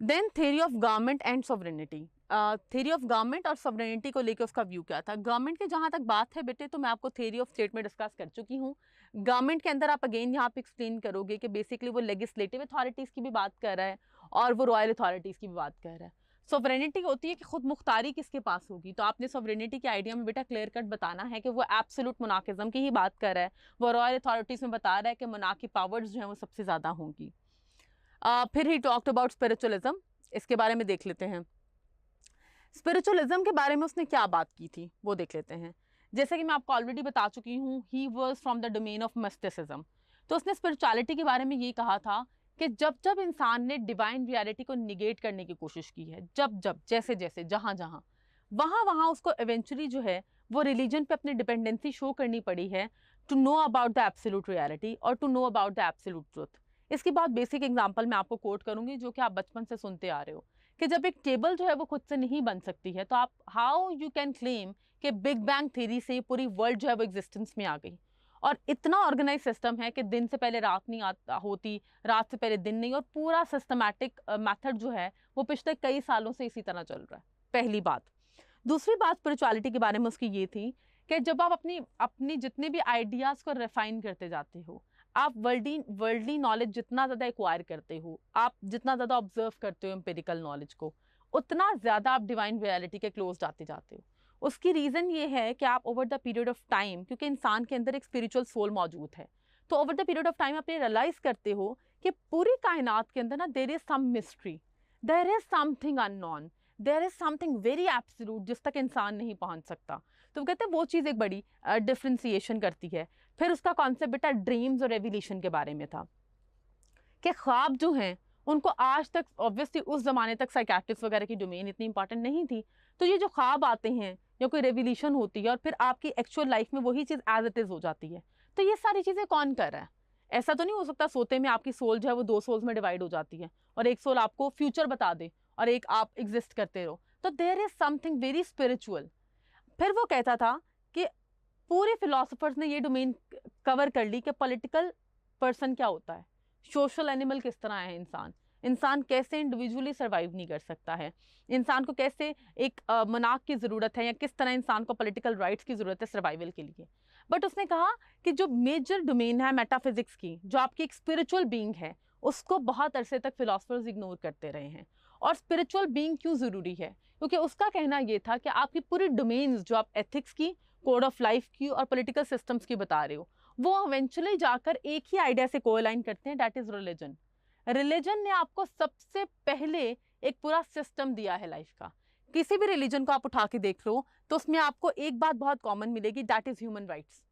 Then theory of government and sovereignty. Theory of government और सॉवरेनिटी को लेकर उसका व्यू क्या था? गवर्नमेंट की जहाँ तक बात है बेटे, तो मैं आपको थ्योरी ऑफ स्टेट में डिस्कस कर चुकी हूँ। गवर्नमेंट के अंदर आप अगेन यहाँ पे एक्सप्लेन करोगे कि बेसिकली वो लेजिस्लेटिव अथॉरिटीज़ की भी बात कर रहा है और वो रॉयल अथॉरिटीज़ की भी बात कर रहा है। सॉवरेनिटी होती है कि खुद मुख्तारी किसके पास होगी, तो आपने सॉवरेनिटी के आइडिया में बेटा क्लियर कट बताना है कि वो एब्सोल्यूट मोनार्किज्म की ही बात कर रहा है, वो रॉयल अथॉरिटीज़ में बता रहा है कि मोनार्क की पावर्स जो हैं वो सबसे ज़्यादा होंगी। फिर ही टॉक्ड अबाउट स्पिरिचुअलिज्म, इसके बारे में देख लेते हैं। स्पिरिचुअलिज्म के बारे में उसने क्या बात की थी वो देख लेते हैं। जैसे कि मैं आपको ऑलरेडी बता चुकी हूँ, he was from the domain of mysticism. तो उसने स्पिरिचुअलिटी के बारे में ये कहा था कि जब जब इंसान ने डिवाइन रियलिटी को निगेट करने की कोशिश की है, जब जब जैसे जैसे जहाँ जहाँ वहाँ उसको इवेंचुअली जो है वो रिलीजन पे अपनी डिपेंडेंसी शो करनी पड़ी है to know about the absolute reality और to know about the absolute truth. इसकी बहुत बेसिक एग्जांपल मैं आपको कोट करूंगी जो कि आप बचपन से सुनते आ रहे हो कि जब एक टेबल जो है वो खुद से नहीं बन सकती है तो आप हाउ यू कैन क्लेम कि बिग बैंग थ्योरी से पूरी वर्ल्ड जो है वो एग्जिस्टेंस में आ गई। और इतना ऑर्गेनाइज सिस्टम है कि दिन से पहले रात नहीं होती, रात से पहले दिन नहीं, और पूरा सिस्टमैटिक मेथड जो है वो पिछले कई सालों से इसी तरह चल रहा है। पहली बात। दूसरी बात स्पिरिचुअलिटी के बारे में उसकी ये थी कि जब आप अपनी अपनी जितने भी आइडियाज को रिफाइन करते जाते हो, आप वर्ल्डली नॉलेज जितना ज़्यादा एक्वायर करते हो, आप जितना ज़्यादा ऑब्जर्व करते हो एम्पिरिकल नॉलेज को, उतना ज़्यादा आप डिवाइन रियलिटी के क्लोज आते जाते हो। उसकी रीज़न ये है कि आप over the period of time, क्योंकि इंसान के अंदर एक स्पिरिचुअल सोल मौजूद है, तो over the period of time आप ये रियलाइज करते हो कि पूरी कायनात के अंदर ना there is some mystery, there is something unknown, there is something very absolute जिस तक इंसान नहीं पहुंच सकता। तो वो कहते हैं वो चीज़ एक बड़ी डिफ्रेंसिएशन करती है। फिर उसका कॉन्सेप्ट बेटा ड्रीम्स और रेवोल्यूशन के बारे में था कि ख्वाब जो हैं उनको आज तक ऑब्वियसली उस ज़माने तक साइकेट्रिस्ट वगैरह की डोमेन इतनी इंपॉर्टेंट नहीं थी, तो ये जो ख्वाब आते हैं या कोई रेवोल्यूशन होती है और फिर आपकी एक्चुअल लाइफ में वही चीज़ एज इट इज़ हो जाती है, तो ये सारी चीज़ें कौन कर रहा है? ऐसा तो नहीं हो सकता सोते में आपकी सोल जो है वो 2 सोल्स में डिवाइड हो जाती है और एक सोल आपको फ्यूचर बता दे और एक आप एग्जिस्ट करते रहो। तो there is something very spiritual. फिर वो कहता था कि पूरे फिलोसोफर्स ने ये डोमेन कवर कर ली कि पॉलिटिकल पर्सन क्या होता है, सोशल एनिमल किस तरह है इंसान, इंसान कैसे इंडिविजुअली सर्वाइव नहीं कर सकता है, इंसान को कैसे एक मनाक की ज़रूरत है या किस तरह इंसान को पॉलिटिकल राइट्स की ज़रूरत है सर्वाइवल के लिए। बट उसने कहा कि जो मेजर डोमेन है मेटाफिजिक्स की, जो आपकी एक स्पिरिचुअल बीइंग है, उसको बहुत अरसे तक फिलोसफर्स इग्नोर करते रहे हैं। और स्पिरिचुअल बीइंग क्यों ज़रूरी है? क्योंकि उसका कहना ये था कि आपकी पूरी डोमेन्स जो आप एथिक्स की, कोड ऑफ लाइफ की और पॉलिटिकल सिस्टम्स की बता रहे हो, वो इवेंचुअली जाकर एक ही आइडिया से कोअलाइन करते हैं, दैट इज़ रिलीजन। रिलीजन ने आपको सबसे पहले एक पूरा सिस्टम दिया है लाइफ का। किसी भी रिलीजन को आप उठा के देख लो तो उसमें आपको एक बात बहुत कॉमन मिलेगी, दैट इज़ ह्यूमन राइट्स।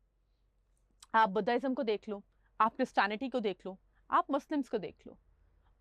आप बुद्धाइज्म को देख लो, आप क्रिस्टियनिटी को देख लो, आप मुस्लिम्स को देख लो,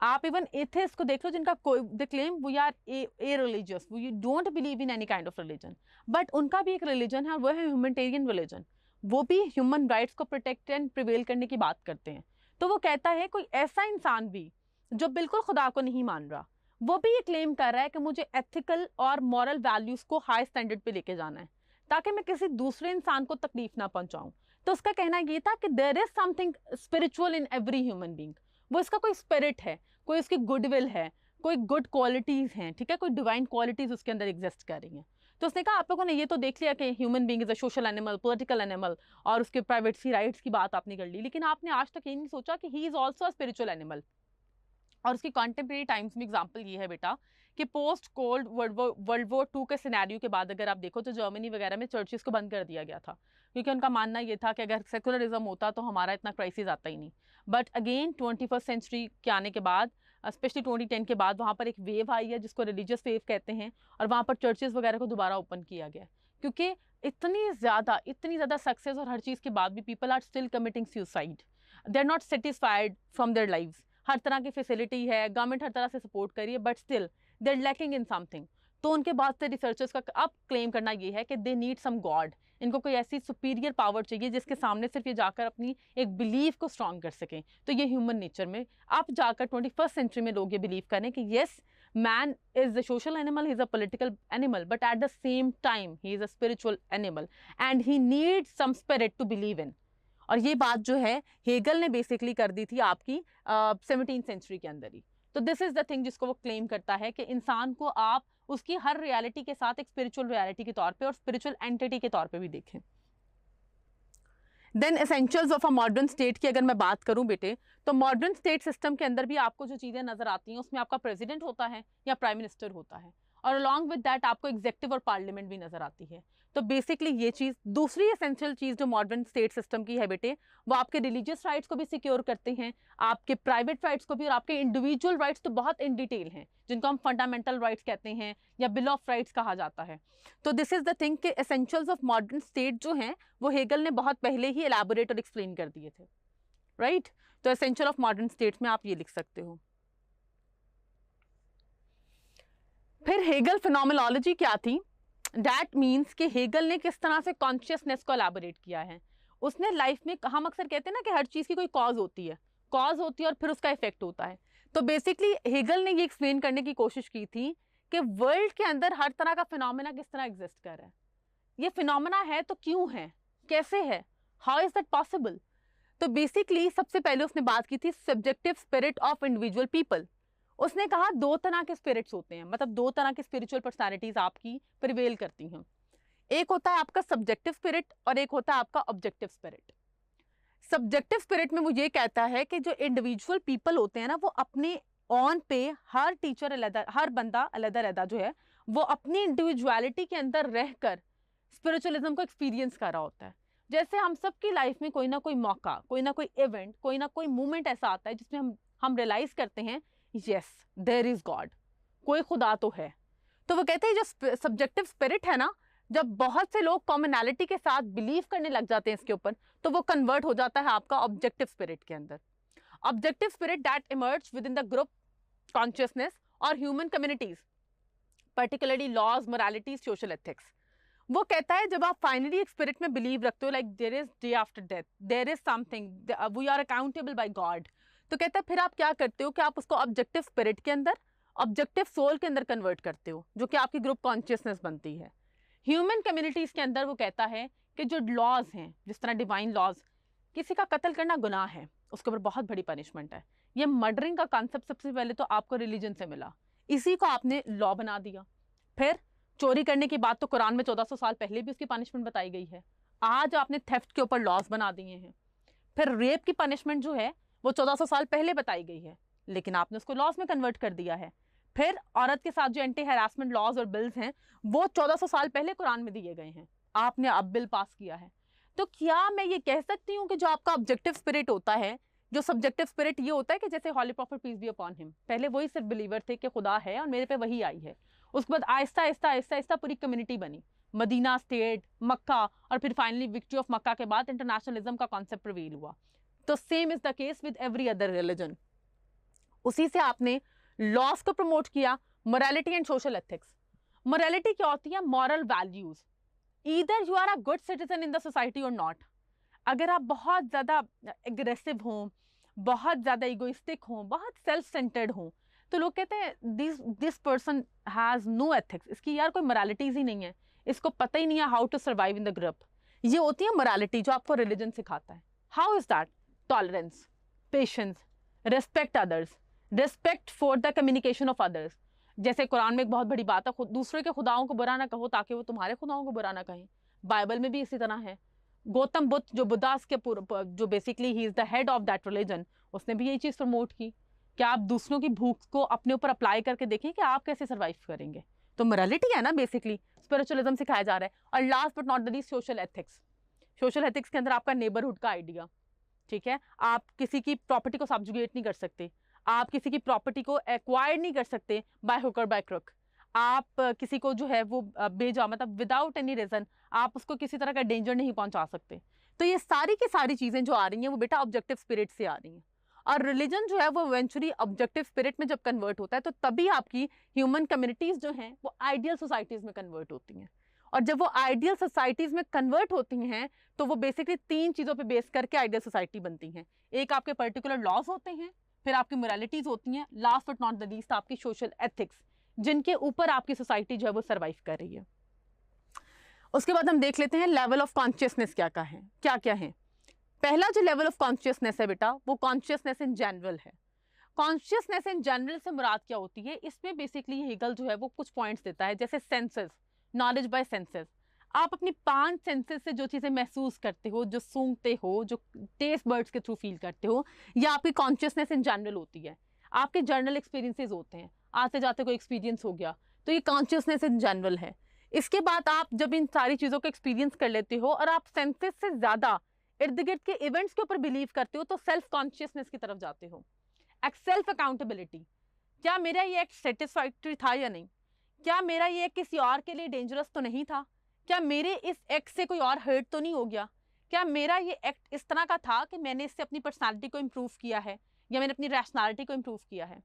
आप इवन एथिस्ट को देख लो जिनका कोई they claim we are a religious, we don't believe in any kind of religion, but उनका भी एक रिलीजन है और वो है ह्यूमैनिटेरियन रिलीजन। वो भी ह्यूमन राइट्स को प्रोटेक्ट एंड प्रिवेल करने की बात करते हैं। तो वो कहता है कोई ऐसा इंसान भी जो बिल्कुल खुदा को नहीं मान रहा, वो भी ये क्लेम कर रहा है कि मुझे एथिकल और मॉरल वैल्यूज़ को हाई स्टैंडर्ड पे लेके जाना है ताकि मैं किसी दूसरे इंसान को तकलीफ ना पहुंचाऊं। तो उसका कहना ये था कि there is something spiritual in every human being. वो इसका कोई स्पिरिट है, कोई उसकी गुडविल है, कोई गुड क्वालिटीज़ हैं, ठीक है, कोई डिवाइन क्वालिटीज़ उसके अंदर एग्जिस्ट कर रही हैं। तो उसने कहा आप लोगों ने ये तो देख लिया कि human being is a social animal, political animal, और उसके प्राइवेसी राइट्स की बात आपने कर ली, लेकिन आपने आज तक ये नहीं सोचा कि he is also a spiritual animal. और उसकी कॉन्टेम्प्रेरी टाइम्स में एग्जाम्पल ये है बेटा कि पोस्ट कोल्ड वर्ल्ड वॉर 2 के सिनेरियो के बाद अगर आप देखो तो जर्मनी वगैरह में चर्चेस को बंद कर दिया गया था, क्योंकि उनका मानना ये था कि अगर सेकुलरिज्म होता तो हमारा इतना क्राइसिस आता ही नहीं। बट अगेन 21st सेंचुरी के आने के बाद, स्पेशली 2010 के बाद, वहाँ पर एक वेव आई है जिसको रिलीजियस वेव कहते हैं, और वहाँ पर चर्चेस वगैरह को दोबारा ओपन किया गया, क्योंकि इतनी ज़्यादा सक्सेस और हर चीज़ के बाद भी people are still committing suicide, they are not satisfied from their lives. हर तरह की फैसिलिटी है, गवर्नमेंट हर तरह से सपोर्ट करिए, but still they are lacking in something. तो उनके बाद से रिसर्चर्स का अब क्लेम करना ये है कि दे नीड सम गॉड, इनको कोई ऐसी सुपीरियर पावर चाहिए जिसके सामने सिर्फ ये जाकर अपनी एक बिलीव को स्ट्रॉन्ग कर सकें। तो ये ह्यूमन नेचर में अब जाकर 21st सेंचुरी में लोग ये बिलीव करें कि yes, man is a social animal, he is a political animal, but at the same time he is a spiritual animal and he needs some spirit to believe in. और ये बात जो है हेगल ने basically कर दी थी आपकी 17th century के अंदर ही। तो दिस इज द थिंग जिसको वो क्लेम करता है कि इंसान को आप उसकी हर रियलिटी के साथ एक स्पिरिचुअल रियलिटी के तौर पे और स्पिरिचुअल एंटिटी के तौर पे भी देखें। Then essentials of a modern state की अगर मैं बात करूं बेटे, तो मॉडर्न स्टेट सिस्टम के अंदर भी आपको जो चीज़ें नजर आती हैं उसमें आपका प्रेसिडेंट होता है या प्राइम मिनिस्टर होता है, और अलॉन्ग विद दैट आपको एग्जेक्टिव और पार्लियामेंट भी नजर आती है। तो बेसिकली ये चीज़, दूसरी एसेंशियल चीज़ जो मॉडर्न स्टेट सिस्टम की है बेटे, वो आपके रिलीजियस राइट्स को भी सिक्योर करते हैं, आपके प्राइवेट राइट्स को भी, और आपके इंडिविजुअल राइट्स तो बहुत इन डिटेल हैं जिनको हम फंडामेंटल राइट्स कहते हैं या बिल ऑफ राइट्स कहा जाता है। तो दिस इज द थिंग कि एसेंशियल्स ऑफ मॉडर्न स्टेट जो हैं वो हेगल ने बहुत पहले ही एलैबोरेट और एक्सप्लेन कर दिए थे, राइट। तो एसेंशियल ऑफ मॉडर्न स्टेट्स में आप ये लिख सकते हो। फिर हेगल फिनोमेनोलॉजी क्या थी? दैट मीन्स कि हेगल ने किस तरह से कॉन्शियसनेस को एलैबोरेट किया है। उसने लाइफ में, हम अक्सर कहते हैं ना कि हर चीज़ की कोई कॉज होती है, कॉज होती है और फिर उसका इफेक्ट होता है। तो बेसिकली हेगल ने ये एक्सप्लेन करने की कोशिश की थी कि वर्ल्ड के अंदर हर तरह का फिनोमेना किस तरह एग्जिस्ट कर रहा है, ये फिनोमेना है तो क्यों है, कैसे है, हाउ इज दैट पॉसिबल। तो बेसिकली सबसे पहले उसने बात की थी subjective spirit of individual people. उसने कहा दो तरह के स्पिरिट्स होते हैं, मतलब दो तरह की स्पिरिचुअल पर्सनालिटीज आपकी प्रिवेल करती हैं। एक होता है आपका सब्जेक्टिव स्पिरिट और एक होता है आपका ऑब्जेक्टिव स्पिरिट। सब्जेक्टिव स्पिरिट में वो ये कहता है कि जो इंडिविजुअल पीपल होते हैं ना, वो अपने ऑन पे हर टीचर अलग, हर बंदा अलग जो है वो अपनी इंडिविजुअलिटी के अंदर रहकर स्पिरिचुअलिज्म को एक्सपीरियंस कर रहा होता है। जैसे हम सब की लाइफ में कोई ना कोई मौका, कोई ना कोई इवेंट, कोई ना कोई मोमेंट ऐसा आता है जिसमें हम रियलाइज करते हैं यस देयर इज गॉड, कोई खुदा तो है। तो वो कहते हैं जो सब्जेक्टिव स्पिरिट है ना, जब बहुत से लोग कॉमनैलिटी के साथ बिलीव करने लग जाते हैं इसके ऊपर, तो वो कन्वर्ट हो जाता है आपका ऑब्जेक्टिव स्पिरिट के अंदर। Objective spirit that emerge within the group consciousness और human communities, particularly laws, moralities, social ethics. वो कहता है जब आप फाइनली एक स्पिरिट में बिलीव रखते हो, like there is day after death, there is something, we are accountable by God, तो कहता है फिर आप क्या करते हो कि आप उसको ऑब्जेक्टिव स्पिरिट के अंदर, ऑब्जेक्टिव सोल के अंदर कन्वर्ट करते हो, जो कि आपकी ग्रुप कॉन्शियसनेस बनती है। ह्यूमन कम्युनिटीज के अंदर वो कहता है कि जो लॉज हैं, जिस तरह डिवाइन लॉज, किसी का कत्ल करना गुनाह है, उसके ऊपर बहुत बड़ी पनिशमेंट है। ये मर्डरिंग का कॉन्सेप्ट सबसे पहले तो आपको रिलीजन से मिला, इसी को आपने लॉ बना दिया। फिर चोरी करने की बात तो कुरान में 1400 साल पहले भी उसकी पनिशमेंट बताई गई है, आज आपने थेफ्ट के ऊपर लॉज बना दिए हैं। फिर रेप की पनिशमेंट जो है वो 1400 साल पहले बताई गई है, लेकिन आपने उसको लॉज में कन्वर्ट कर दिया है। फिर औरत के साथ जो एंटी हैरासमेंट लॉज और बिल्स हैं वो 1400 साल पहले कुरान में दिए गए हैं, आपने अब बिल पास किया है। तो क्या मैं ये कह सकती हूँ कि जो आपका ऑब्जेक्टिव स्पिरिट होता है, जो सब्जेक्टिव स्पिरिट ये होता है कि जैसे holy prophet peace be upon him, पहले वही सिर्फ बिलीवर थे कि खुदा है और मेरे पे वही आई है, उसके बाद आहिस्ता आहिस्ता आहिस्ता आहिस्ता पूरी कम्युनिटी बनी, मदीना स्टेट, मक्का, और फिर फाइनली विक्ट्री ऑफ मक्का के बाद इंटरनेशनलिज्म का कॉन्सेप्ट प्रिवेल हुआ। तो same is the case with every other religion. उसी से आपने लॉस को प्रमोट किया, morality and social ethics. Morality क्या होती है? Moral values, either you are a good citizen in the society or not. अगर आप बहुत ज़्यादा एग्रेसिव हों, बहुत ज़्यादा इगोइस्टिक हों, बहुत सेल्फ सेंटर्ड हों, तो लोग कहते हैं this person has no ethics, इसकी यार कोई मोरालिटीज़ ही नहीं है, इसको पता ही नहीं है how to survive in the group. ये होती है मोरालिटी जो आपको रिलीजन सिखाता है। How is that? Tolerance, patience, respect others, respect for the communication of others. जैसे कुरान में एक बहुत बड़ी बात है, दूसरे के खुदाओं को बुरा ना कहो ताकि वो तुम्हारे खुदाओं को बुरा ना कहें। बाइबल में भी इसी तरह है। गौतम बुद्ध जो बुद्धास के जो basically he is the head of that religion, उसने भी यही चीज़ प्रमोट की कि आप दूसरों की भूख को अपने ऊपर अप्लाई करके देखें कि आप कैसे सर्वाइव करेंगे। तो मोरालिटी है ना, बेसिकली स्पिरिचुअलिज्म सिखाया जा रहा है। और last but not the least social ethics. Social ethics के अंदर आपका नेबरहुड का आइडिया, ठीक है, आप किसी की प्रॉपर्टी को सब्जुगेट नहीं कर सकते, आप किसी की प्रॉपर्टी को एक्वायर नहीं कर सकते बाय हुक और बाय क्रुक, आप किसी को जो है वो बेजा, मतलब विदाउट एनी रीजन आप उसको किसी तरह का डेंजर नहीं पहुंचा सकते। तो ये सारी की सारी चीज़ें जो आ रही हैं वो बेटा ऑब्जेक्टिव स्पिरिट से आ रही हैं। और रिलीजन जो है वो इवेंचुअली ऑब्जेक्टिव स्पिरिट में जब कन्वर्ट होता है तो तभी आपकी ह्यूमन कम्युनिटीज़ जो हैं वो आइडियल सोसाइटीज़ में कन्वर्ट होती हैं। और जब वो आइडियल सोसाइटीज़ में कन्वर्ट होती हैं तो वो बेसिकली 3 चीज़ों पे बेस करके आइडियल सोसाइटी बनती हैं। एक आपके पर्टिकुलर लॉज होते हैं, फिर आपकी मोरालिटीज़ होती हैं, last but not the least आपकी सोशल एथिक्स, जिनके ऊपर आपकी सोसाइटी जो है वो सर्वाइव कर रही है। उसके बाद हम देख लेते हैं लेवल ऑफ कॉन्शियसनेस क्या क्या है, क्या क्या है। पहला जो लेवल ऑफ कॉन्शियसनेस है बेटा, वो कॉन्शियसनेस इन जनरल है। कॉन्शियसनेस इन जनरल से मुराद क्या होती है? इसमें बेसिकली हेगल जो है वो कुछ पॉइंट्स देता है, जैसे सेंसेस, नॉलेज बाय सेंसेस। आप अपनी 5 सेंसेस से जो चीज़ें महसूस करते हो, जो सूंघते हो, जो टेस्ट बर्ड्स के थ्रू फील करते हो, या आपकी कॉन्शियसनेस इन जनरल होती है। आपके जर्नल एक्सपीरियंसेस होते हैं, आते जाते कोई एक्सपीरियंस हो गया, तो ये कॉन्शियसनेस इन जनरल है। इसके बाद आप जब इन सारी चीज़ों को एक्सपीरियंस कर लेते हो और आप सेंसेस से ज़्यादा इर्द गिर्द के इवेंट्स के ऊपर बिलीव करते हो, तो सेल्फ कॉन्शियसनेस की तरफ जाते हो। सेल्फ अकाउंटेबिलिटी, क्या मेरा ये एक्ट सेटिस्फैक्ट्री था या नहीं, क्या मेरा ये किसी और के लिए डेंजरस तो नहीं था, क्या मेरे इस एक्ट से कोई और हर्ट तो नहीं हो गया, क्या मेरा ये एक्ट इस तरह का था कि मैंने इससे अपनी पर्सनालिटी को इम्प्रूव किया है या मैंने अपनी रैशनैलिटी को इम्प्रूव किया है।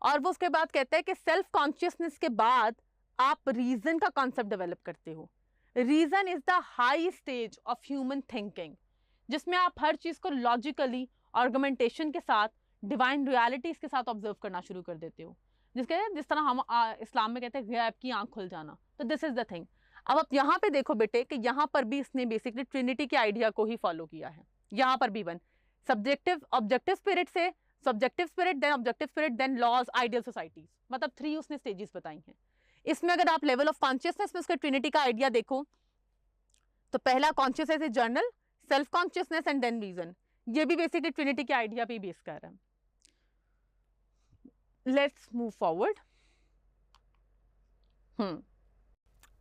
और वो उसके बाद कहता है कि सेल्फ कॉन्शियसनेस के बाद आप रीजन का कॉन्सेप्ट डेवलप करते हो। Reason is the high stage of human thinking. जिसमें आप हर चीज़ को लॉजिकली आर्गुमेंटेशन के साथ, डिवाइन रियलिटीज़ के साथ ऑब्जर्व करना शुरू कर देते हो, जिस तरह हम इस्लाम में कहते हैं गैब की आंख खुल जाना। तो दिस इज द थिंग। अब आप यहाँ पे देखो बेटे कि यहाँ पर भी इसने बेसिकली ट्रिनिटी के आइडिया को ही फॉलो किया है। यहाँ पर भी वन सब्जेक्टिव ऑब्जेक्टिव स्पिरिट से subjective spirit, then objective spirit, then laws, ideal societies, मतलब 3 उसने स्टेजेस बताई हैं। इसमें अगर आप लेवल ऑफ कॉन्शियसनेस में उसका ट्रिनिटी का आइडिया देखो तो पहला consciousness is general, self consciousness and then reason. ये भी बेसिकली ट्रिनिटी के आइडिया पे बेस कर रहा है। Let's move forward.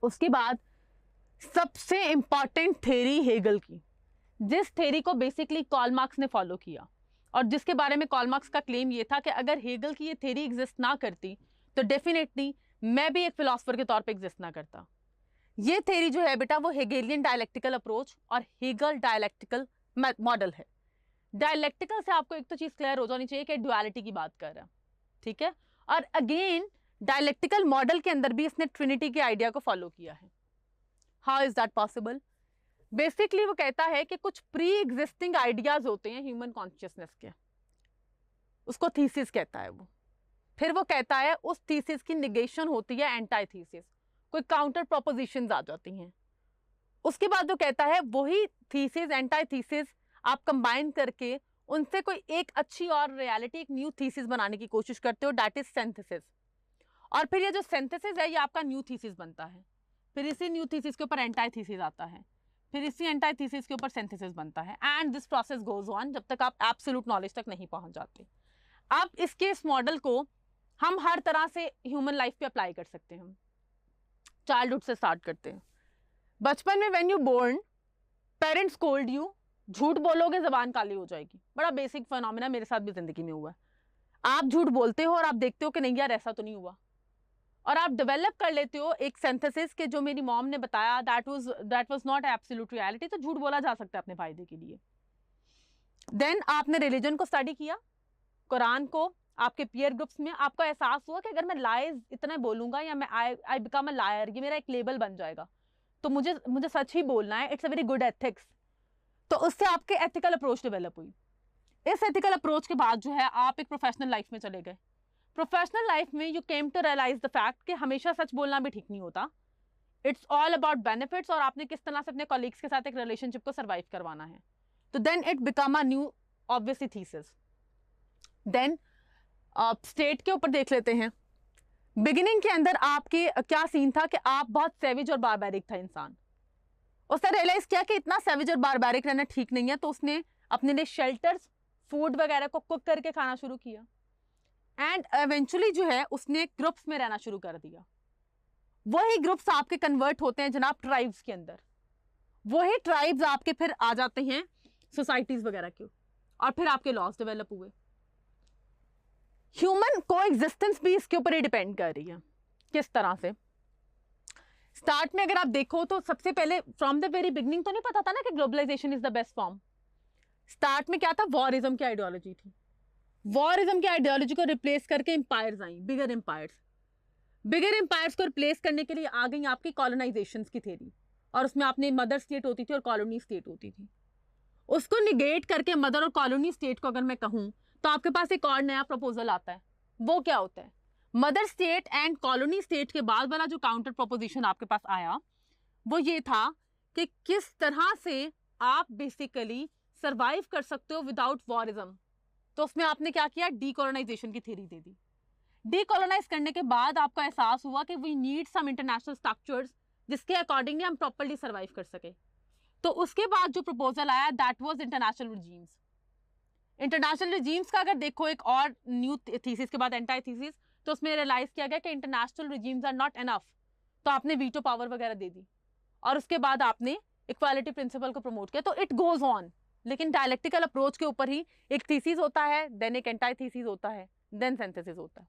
उसके बाद सबसे इंपॉर्टेंट थ्योरी हेगल की, जिस थ्योरी को बेसिकली कार्ल मार्क्स ने फॉलो किया और जिसके बारे में कार्ल मार्क्स का क्लेम ये था कि अगर हेगल की ये थ्योरी एग्जिस्ट ना करती तो डेफिनेटली मैं भी एक फिलोसफर के तौर पे एग्जिस्ट ना करता। ये थ्योरी जो है बेटा वो हेगेलियन डायलेक्टिकल अप्रोच और हेगल डायलेक्टिकल मॉडल है। डायलेक्टिकल से आपको एक तो चीज क्लियर हो जानी चाहिए कि ड्युअलिटी की बात कर रहा है, ठीक है। और अगेन डायलेक्टिकल मॉडल के अंदर भी इसने ट्रिनिटी के आइडिया को फॉलो किया है। How is that possible? Basically वो कहता है कि कुछ प्री एग्जिस्टिंग आइडियाज होते हैं ह्यूमन कॉन्शियसनेस के, उसको थीसिस कहता है वो। फिर वो कहता है उस थीसिस की निगेशन होती है एंटी थीसिस, कोई काउंटर प्रोपोजिशंस आ जाती हैं। उसके बाद वो कहता है वही थीसिस एंटी थीसिस आप कंबाइन करके उनसे कोई एक अच्छी और रियलिटी, एक न्यू थीसिस बनाने की कोशिश करते हो, दैट इज सिंथेसिस। और फिर ये जो सिंथेसिस है ये आपका न्यू थीसिस बनता है। फिर इसी न्यू थीसिस के ऊपर एंटी थीसिस आता है, फिर इसी एंटी थीसिस के ऊपर सिंथेसिस बनता है, and this process goes on जब तक आप एब्सोल्यूट नॉलेज तक नहीं पहुंच जाते। अब इस मॉडल को हम हर तरह से ह्यूमन लाइफ पे अप्लाई कर सकते हैं। चाइल्डहुड से स्टार्ट करते हैं। बचपन में when you born parents called you, झूठ बोलोगे जबान काली हो जाएगी। बड़ा बेसिक फिनोमेना, मेरे साथ भी जिंदगी में हुआ है। आप झूठ बोलते हो और आप देखते हो कि नहीं यार ऐसा तो नहीं हुआ, और आप डेवलप कर लेते हो एक सिंथेसिस के जो मेरी मॉम ने बताया that was not absolute reality, तो झूठ बोला जा सकता है अपने फायदे के लिए। देन आपने रिलीजन को स्टडी किया, कुरान को, आपके पीयर ग्रुप्स में आपको एहसास हुआ कि अगर मैं लाइज इतना बोलूंगा या मैं आई बिकम अ लायर, ये मेरा एक लेबल बन जाएगा, तो मुझे सच ही बोलना है, it's a very good ethics. तो उससे आपके एथिकल अप्रोच डेवलप हुई। इस एथिकल अप्रोच के बाद जो है आप एक प्रोफेशनल लाइफ में चले गए। प्रोफेशनल लाइफ में you came to realise the fact कि हमेशा सच बोलना भी ठीक नहीं होता, इट्स ऑल अबाउट बेनिफिट्स, और आपने किस तरह से अपने कॉलीग्स के साथ एक रिलेशनशिप को सर्वाइव करवाना है। तो then it become a new obviously thesis. Then state के ऊपर देख लेते हैं। बिगिनिंग के अंदर आपके क्या सीन था कि आप बहुत सेविज और बारबैरिक था इंसान। उसने रियलाइज किया कि इतना सेविज और बारबैरिक रहना ठीक नहीं है, तो उसने अपने लिए शेल्टर्स, फूड वगैरह को कुक करके खाना शुरू किया, एंड इवेंचुअली जो है उसने ग्रुप्स में रहना शुरू कर दिया। वही ग्रुप्स आपके कन्वर्ट होते हैं जनाब ट्राइब्स के अंदर, वही ट्राइब्स आपके फिर आ जाते हैं सोसाइटीज वगैरह के, और फिर आपके लॉज डेवलप हुए। ह्यूमन को एग्जिस्टेंस भी इसके ऊपर ही डिपेंड कर रही है। किस तरह से? स्टार्ट में अगर आप देखो तो सबसे पहले फ्रॉम द वेरी बिगनिंग तो नहीं पता था ना कि globalisation is the best form. Start में क्या था? वॉरिज्म की आइडियोलॉजी थी। वॉरिज्म की आइडियोलॉजी को रिप्लेस करके एम्पायर्स आई, बिगर एम्पायर्स। बिगर एम्पायर्स को रिप्लेस करने के लिए आ गई आपकी कॉलोनाइजेशन की थ्योरी, और उसमें आपने मदर स्टेट होती थी और कॉलोनी स्टेट होती थी। उसको निगेट करके मदर और कॉलोनी स्टेट को अगर मैं कहूं तो आपके पास एक और नया प्रपोजल आता है। वो क्या होता है? Mother state and colony state के बाद वाला जो काउंटर प्रोपोजिशन आपके पास आया वो ये था कि किस तरह से आप बेसिकली सर्वाइव कर सकते हो विदाउट वॉरिज्म। तो उसमें आपने क्या किया? डीकोलोनाइजेशन की थ्योरी दे दी। डीकोलोनाइज करने के बाद आपको एहसास हुआ कि we need some international structures जिसके अकॉर्डिंगली हम प्रॉपर्ली सर्वाइव कर सके। तो उसके बाद जो प्रपोजल आया that was international regimes. International regimes का अगर देखो एक और न्यू थीसिस के बाद एंटी थीसिस, तो उसमें रियलाइज किया गया कि international regimes are not enough, तो आपने वीटो पावर वगैरह दे दी, और उसके बाद आपने इक्वालिटी प्रिंसिपल को प्रमोट किया। तो इट गोज ऑन, लेकिन डायलेक्टिकल अप्रोच के ऊपर ही एक थीसिस होता है, देन एक एंटी थीसिस होता है, देन सिंथेसिस होता है।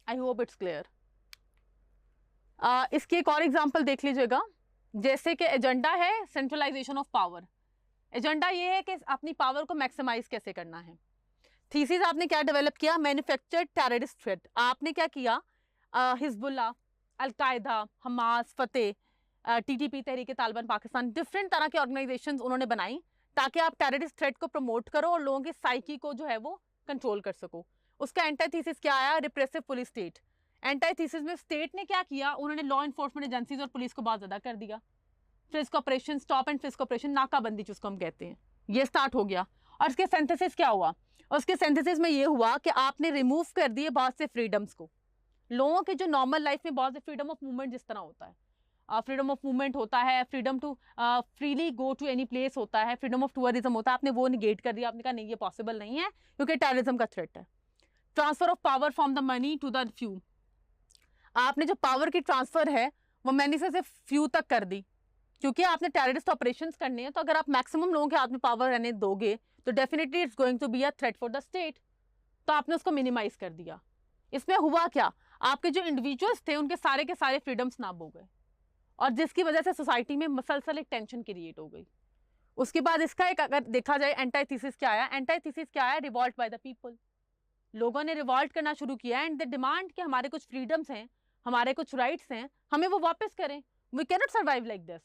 I hope it's clear. इसकी एक और एग्जांपल देख लीजिएगा, जैसे कि एजेंडा है सेंट्रलाइजेशन ऑफ पावर। एजेंडा ये है कि अपनी पावर को मैक्सिमाइज कैसे करना है। थीसिस आपने क्या डेवलप किया? Manufactured terrorist threat. आपने क्या किया? हिजबुल्लाह, अलकायदा, हमास, फतेह, TTP तहरीक तालिबान पाकिस्तान, डिफरेंट तरह के ऑर्गेनाइजेशंस उन्होंने बनाई ताकि आप टेररिस्ट थ्रेट को प्रमोट करो और लोगों की साइकी को जो है वो कंट्रोल कर सको। उसका एंटाथीसिस क्या आया? Repressive police state. एंटाथीसिस में स्टेट ने क्या किया? उन्होंने लॉ इन्फोर्समेंट एजेंसीज और पुलिस को बहुत ज़्यादा कर दिया। Frisk operation, stop and frisk operation, नाकाबंदी जिसको हम कहते हैं, ये स्टार्ट हो गया। और इसके सिंथेसिस क्या हुआ? उसके सिंथेसिस में ये हुआ कि आपने रिमूव कर दिए बहुत से फ्रीडम्स को। लोगों के जो नॉर्मल लाइफ में बहुत से फ्रीडम ऑफ मूवमेंट जिस तरह होता है, फ्रीडम ऑफ मूवमेंट होता है, freedom to freely go to any place होता है, फ्रीडम ऑफ टूरिज्म होता है, आपने वो निगेट कर दिया। आपने कहा नहीं, ये पॉसिबल नहीं है क्योंकि टेररिज्म का थ्रेट है। Transfer of power from the many to the few, आपने जो पावर की ट्रांसफर है वो मैनी से फ्यू तक कर दी, क्योंकि आपने टेररिस्ट ऑपरेशंस करने हैं। तो अगर आप मैक्सिमम लोगों के हाथ में पावर रहने दोगे तो definitely it's going to be a threat for the state. तो आपने उसको मिनिमाइज कर दिया। इसमें हुआ क्या? आपके जो इंडिविजुअल्स थे उनके सारे के सारे फ्रीडम्स नाब हो गए, और जिसकी वजह से सोसाइटी में मसलसल एक टेंशन क्रिएट हो गई। उसके बाद इसका एक अगर देखा जाए एंटाथीसिस क्या आया? एंटाथीसिस क्या आया? Revolt by the people. लोगों ने रिवॉल्ट करना शुरू किया एंड द डिमांड कि हमारे कुछ फ्रीडम्स हैं, हमारे कुछ राइट्स हैं, हमें वो वापस करें। We can not survive like this.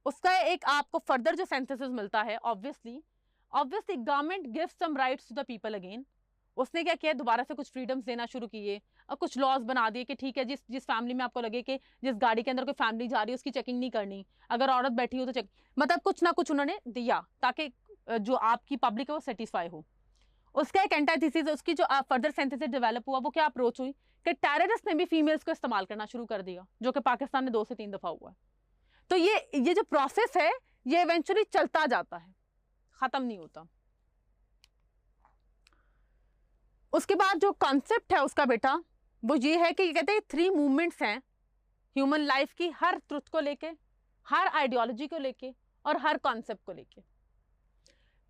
उसका एक आपको फर्दर जो सिंथेसिस मिलता है, obviously government gives some rights to the people again. उसने क्या किया? दोबारा से कुछ फ्रीडम्स देना शुरू किए और कुछ लॉज बना दिए कि ठीक है, जिस फैमिली में आपको लगे कि जिस गाड़ी के अंदर कोई फैमिली जा रही है उसकी चेकिंग नहीं करनी, अगर औरत बैठी हो तो चेक, मतलब कुछ ना कुछ उन्होंने दिया ताकि जो आपकी पब्लिक है वो सेटिस्फाई हो। उसका एक एंटाथीसिस, उसकी जो फर्दर सिंथेसिस डेवलप हुआ वो क्या अप्रोच हुई कि टेररिस्ट ने भी फीमेल्स को इस्तेमाल करना शुरू कर दिया, जो कि पाकिस्तान में 2 से 3 दफा हुआ है। तो ये जो प्रोसेस है ये इवेंचुअली चलता जाता है, खत्म नहीं होता। उसके बाद जो कॉन्सेप्ट है उसका बेटा वो ये है कि ये कहते हैं 3 मूवमेंट्स हैं ह्यूमन लाइफ की, हर ट्रुथ को लेके, हर आइडियोलॉजी को लेके और हर कॉन्सेप्ट को लेके।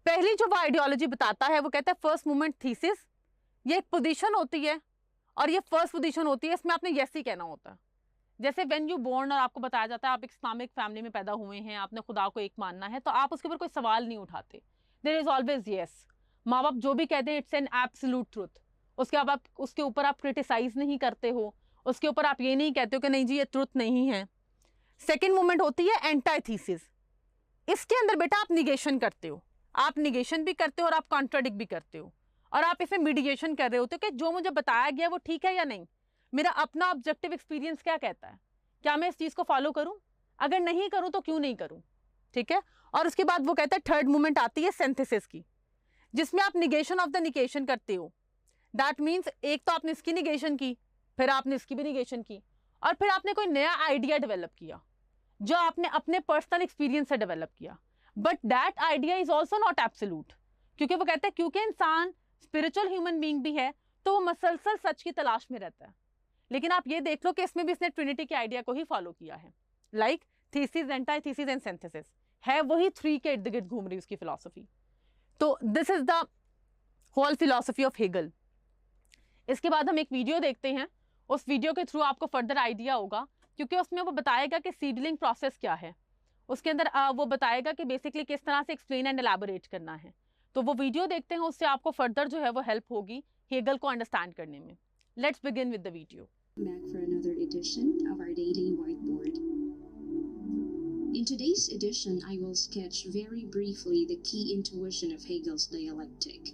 पहली जो वो आइडियोलॉजी बताता है वो कहता है फर्स्ट मूवमेंट थीसिस। ये एक पोजीशन होती है और ये फर्स्ट पोजीशन होती है, इसमें आपने यस ही कहना होता है। जैसे व्हेन यू बोर्न और आपको बताया जाता है आप एक इस्लामिक फैमिली में पैदा हुए हैं, आपने खुदा को एक मानना है, तो आप उसके ऊपर कोई सवाल नहीं उठाते। There is always yes. माँ बाप जो भी कहते हैं इट्स एन एब्सोल्यूट ट्रुथ। उसके ऊपर आप क्रिटिसाइज नहीं करते हो, उसके ऊपर आप ये नहीं कहते हो कि नहीं जी ये ट्रुथ नहीं है। सेकेंड मूवमेंट होती है एंटाथीसिस। इसके अंदर बेटा आप निगेशन करते हो, आप निगेशन भी करते हो और आप कॉन्ट्राडिक्ट भी करते हो, और आप इसमें मीडिएशन कर रहे होते हो कि जो मुझे बताया गया वो ठीक है या नहीं, मेरा अपना ऑब्जेक्टिव एक्सपीरियंस क्या कहता है, क्या मैं इस चीज को फॉलो करूं, अगर नहीं करूं तो क्यों नहीं करूं। ठीक है। और उसके बाद वो कहता है थर्ड मूवमेंट आती है सिंथेसिस की, जिसमें आप निगेशन ऑफ द निगेशन करते हो। दैट मीन्स एक तो आपने इसकी निगेशन की, फिर आपने इसकी भी निगेशन की, और फिर आपने कोई नया आइडिया डेवलप किया जो आपने अपने पर्सनल एक्सपीरियंस से डेवलप किया। But that idea is also not absolute, क्योंकि वो कहते हैं क्योंकि इंसान स्पिरिचुअल ह्यूमन बीइंग भी है तो वो मसलसल सच की तलाश में रहता है। लेकिन आप ये देख लो कि इसमें भी इसने ट्रिनिटी के आइडिया को ही फॉलो किया है, लाइक थीसिस, एंटाथीसिस एंड सिंथेसिस है वही 3 के इर्द गिर्द घूम रही उसकी फिलॉसफी। तो this is the whole philosophy of Hegel. इसके बाद हम एक वीडियो देखते हैं, उस वीडियो के थ्रू आपको फर्दर आइडिया होगा, क्योंकि उसमें वो बताएगा कि सीडलिंग प्रोसेस क्या है। उसके अंदर वो बताएगा कि बेसिकली किस तरह से एक्सप्लेन एंड एलैबोरेट करना है। तो वो वीडियो देखते हैं, उससे आपको फर्दर जो है वो हेल्प होगी हेगल को अंडरस्टैंड करने में। Let's begin with the video. Back for another edition of our daily whiteboard. In today's edition, I will sketch very briefly the key intuition of Hegel's dialectic.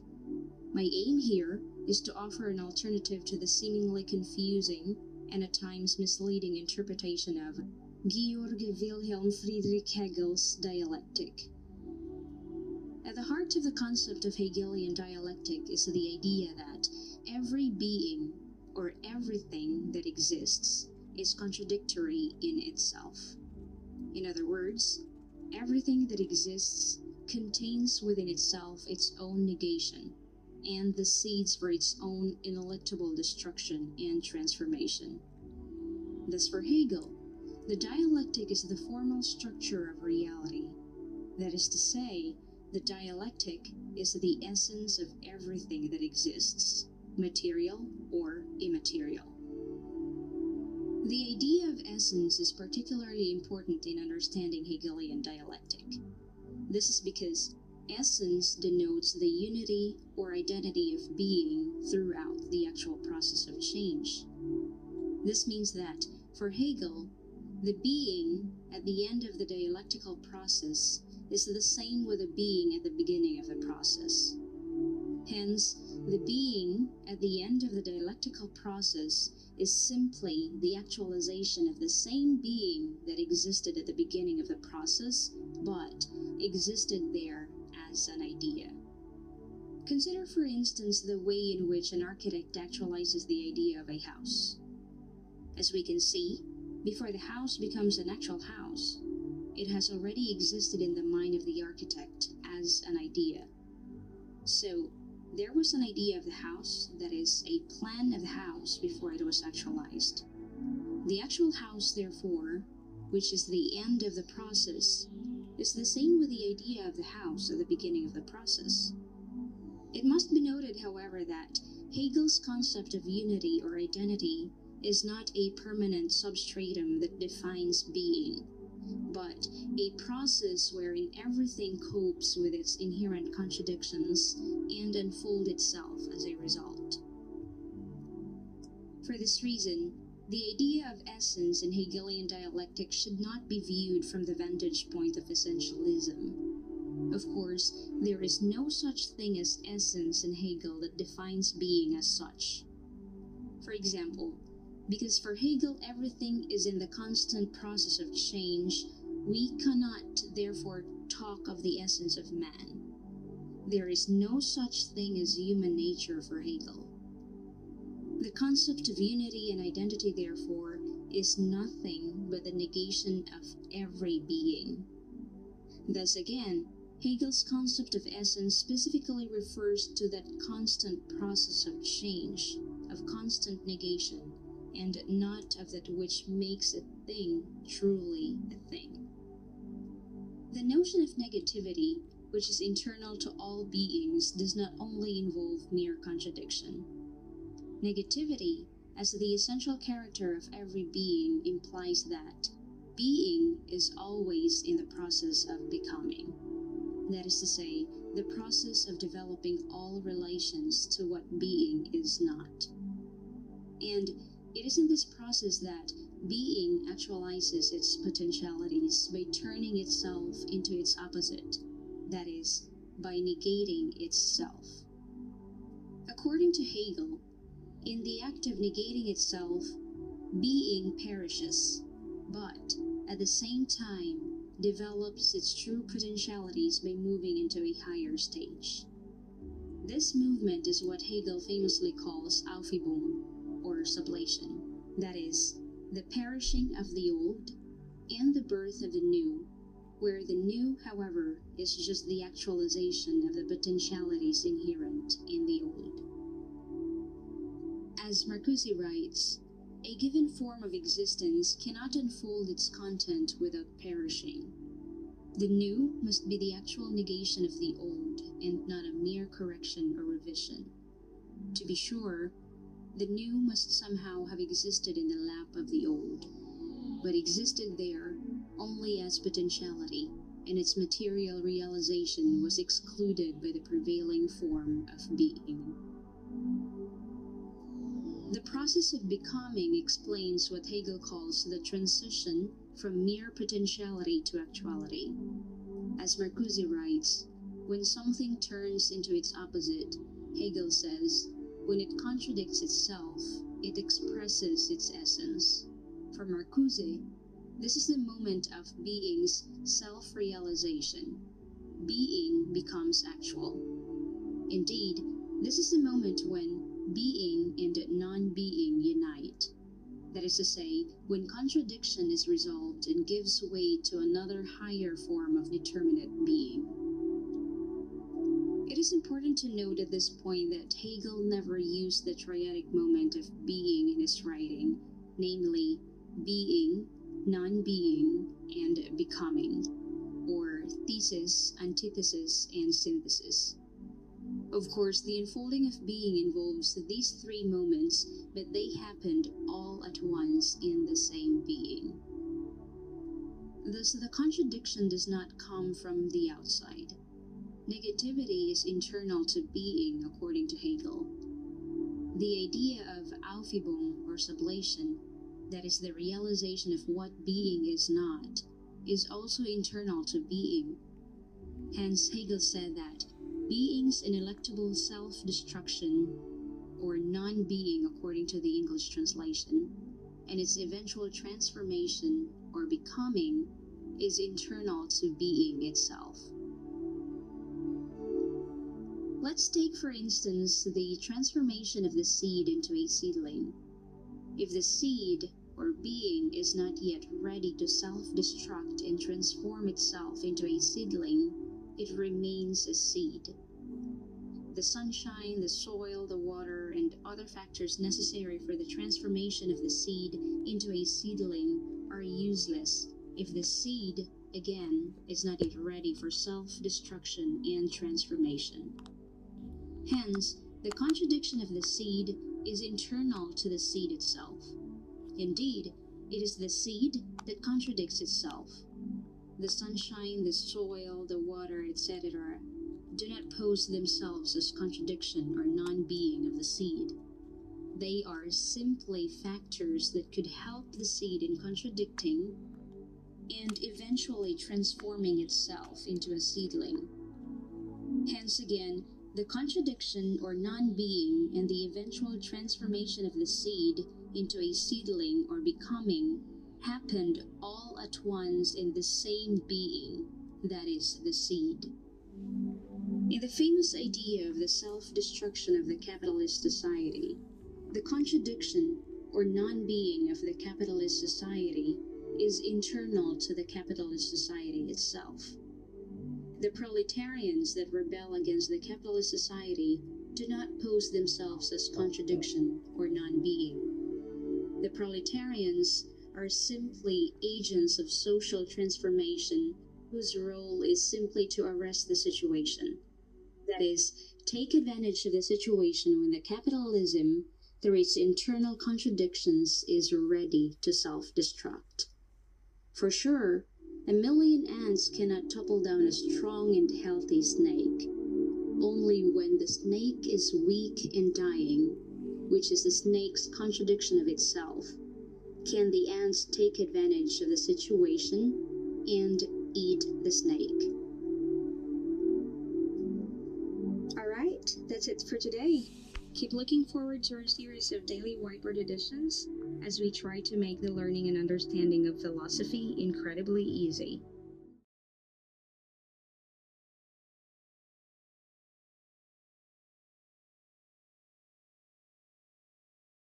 My aim here is to offer an alternative to the seemingly confusing and at times misleading interpretation of Georg Wilhelm Friedrich Hegel's dialectic. At the heart of the concept of Hegelian dialectic is the idea that every being or everything that exists is contradictory in itself. In other words, everything that exists contains within itself its own negation and the seeds for its own ineluctable destruction and transformation. Thus, for Hegel, the dialectic is the formal structure of reality. That is to say, the dialectic is the essence of everything that exists, material or immaterial. The idea of essence is particularly important in understanding Hegelian dialectic. This is because essence denotes the unity or identity of being throughout the actual process of change. This means that, for Hegel, the being at the end of the dialectical process is the same with the being at the beginning of the process. Hence, the being at the end of the dialectical process is simply the actualization of the same being that existed at the beginning of the process, but existed there as an idea. Consider, for instance, the way in which an architect actualizes the idea of a house. As we can see, before the house becomes an actual house, it has already existed in the mind of the architect as an idea. So, there was an idea of the house, that is, a plan of the house before it was actualized. The actual house, therefore, which is the end of the process, is the same with the idea of the house at the beginning of the process. It must be noted, however, that Hegel's concept of unity or identity is not a permanent substratum that defines being, but a process wherein everything copes with its inherent contradictions and unfolds itself as a result. For this reason, the idea of essence in Hegelian dialectic should not be viewed from the vantage point of essentialism. Of course, there is no such thing as essence in Hegel that defines being as such. For example, because for Hegel everything is in the constant process of change, we cannot therefore talk of the essence of man. There is no such thing as human nature for Hegel. The concept of unity and identity, therefore, is nothing but the negation of every being. Thus again, Hegel's concept of essence specifically refers to that constant process of change, of constant negation, and not of that which makes a thing truly a thing. The notion of negativity, which is internal to all beings, does not only involve mere contradiction. Negativity, as the essential character of every being, implies that being is always in the process of becoming. That is to say, the process of developing all relations to what being is not. And it is in this process that being actualizes its potentialities by turning itself into its opposite, that is, by negating itself. According to Hegel, in the act of negating itself, being perishes, but at the same time develops its true potentialities by moving into a higher stage. This movement is what Hegel famously calls Aufhebung, or sublation, that is, the perishing of the old and the birth of the new, where the new, however, is just the actualization of the potentialities inherent in the old. As Marcuse writes, a given form of existence cannot unfold its content without perishing. The new must be the actual negation of the old and not a mere correction or revision. To be sure, the new must somehow have existed in the lap of the old, but existed there only as potentiality, and its material realization was excluded by the prevailing form of being. The process of becoming explains what Hegel calls the transition from mere potentiality to actuality. As Marcuse writes, when something turns into its opposite, Hegel says, when it contradicts itself, it expresses its essence. For Marcuse, this is the moment of being's self-realization. Being becomes actual. Indeed, this is the moment when being and non-being unite. That is to say, when contradiction is resolved and gives way to another higher form of determinate being. It is important to note at this point that Hegel never used the triadic moment of being in his writing, namely being, non-being, and becoming, or thesis, antithesis, and synthesis. Of course, the unfolding of being involves these three moments, but they happened all at once in the same being. Thus, the contradiction does not come from the outside. Negativity is internal to being, according to Hegel. The idea of Aufhebung, or sublation, that is the realization of what being is not, is also internal to being. Hence, Hegel said that being's ineluctable self-destruction, or non-being according to the English translation, and its eventual transformation or becoming is internal to being itself. Let's take, for instance, the transformation of the seed into a seedling. If the seed or being is not yet ready to self-destruct and transform itself into a seedling, it remains a seed. The sunshine, the soil, the water, and other factors necessary for the transformation of the seed into a seedling are useless if the seed, again, is not yet ready for self-destruction and transformation. Hence, the contradiction of the seed is internal to the seed itself. Indeed, it is the seed that contradicts itself. The sunshine, the soil, the water, etc. do not pose themselves as contradiction or non-being of the seed. They are simply factors that could help the seed in contradicting and eventually transforming itself into a seedling. Hence again, the contradiction or non-being and the eventual transformation of the seed into a seedling or becoming happened all at once in the same being, that is, the seed. In the famous idea of the self-destruction of the capitalist society, the contradiction or non-being of the capitalist society is internal to the capitalist society itself. The proletarians that rebel against the capitalist society do not pose themselves as contradiction or non-being. The proletarians are simply agents of social transformation whose role is simply to arrest the situation. That is, take advantage of the situation when the capitalism, through its internal contradictions, is ready to self-destruct. For sure, a million ants cannot topple down a strong and healthy snake. Only when the snake is weak and dying, which is the snake's contradiction of itself, can the ants take advantage of the situation and eat the snake. Alright, that's it for today. Keep looking forward to our series of daily whiteboard editions as we try to make the learning and understanding of philosophy incredibly easy.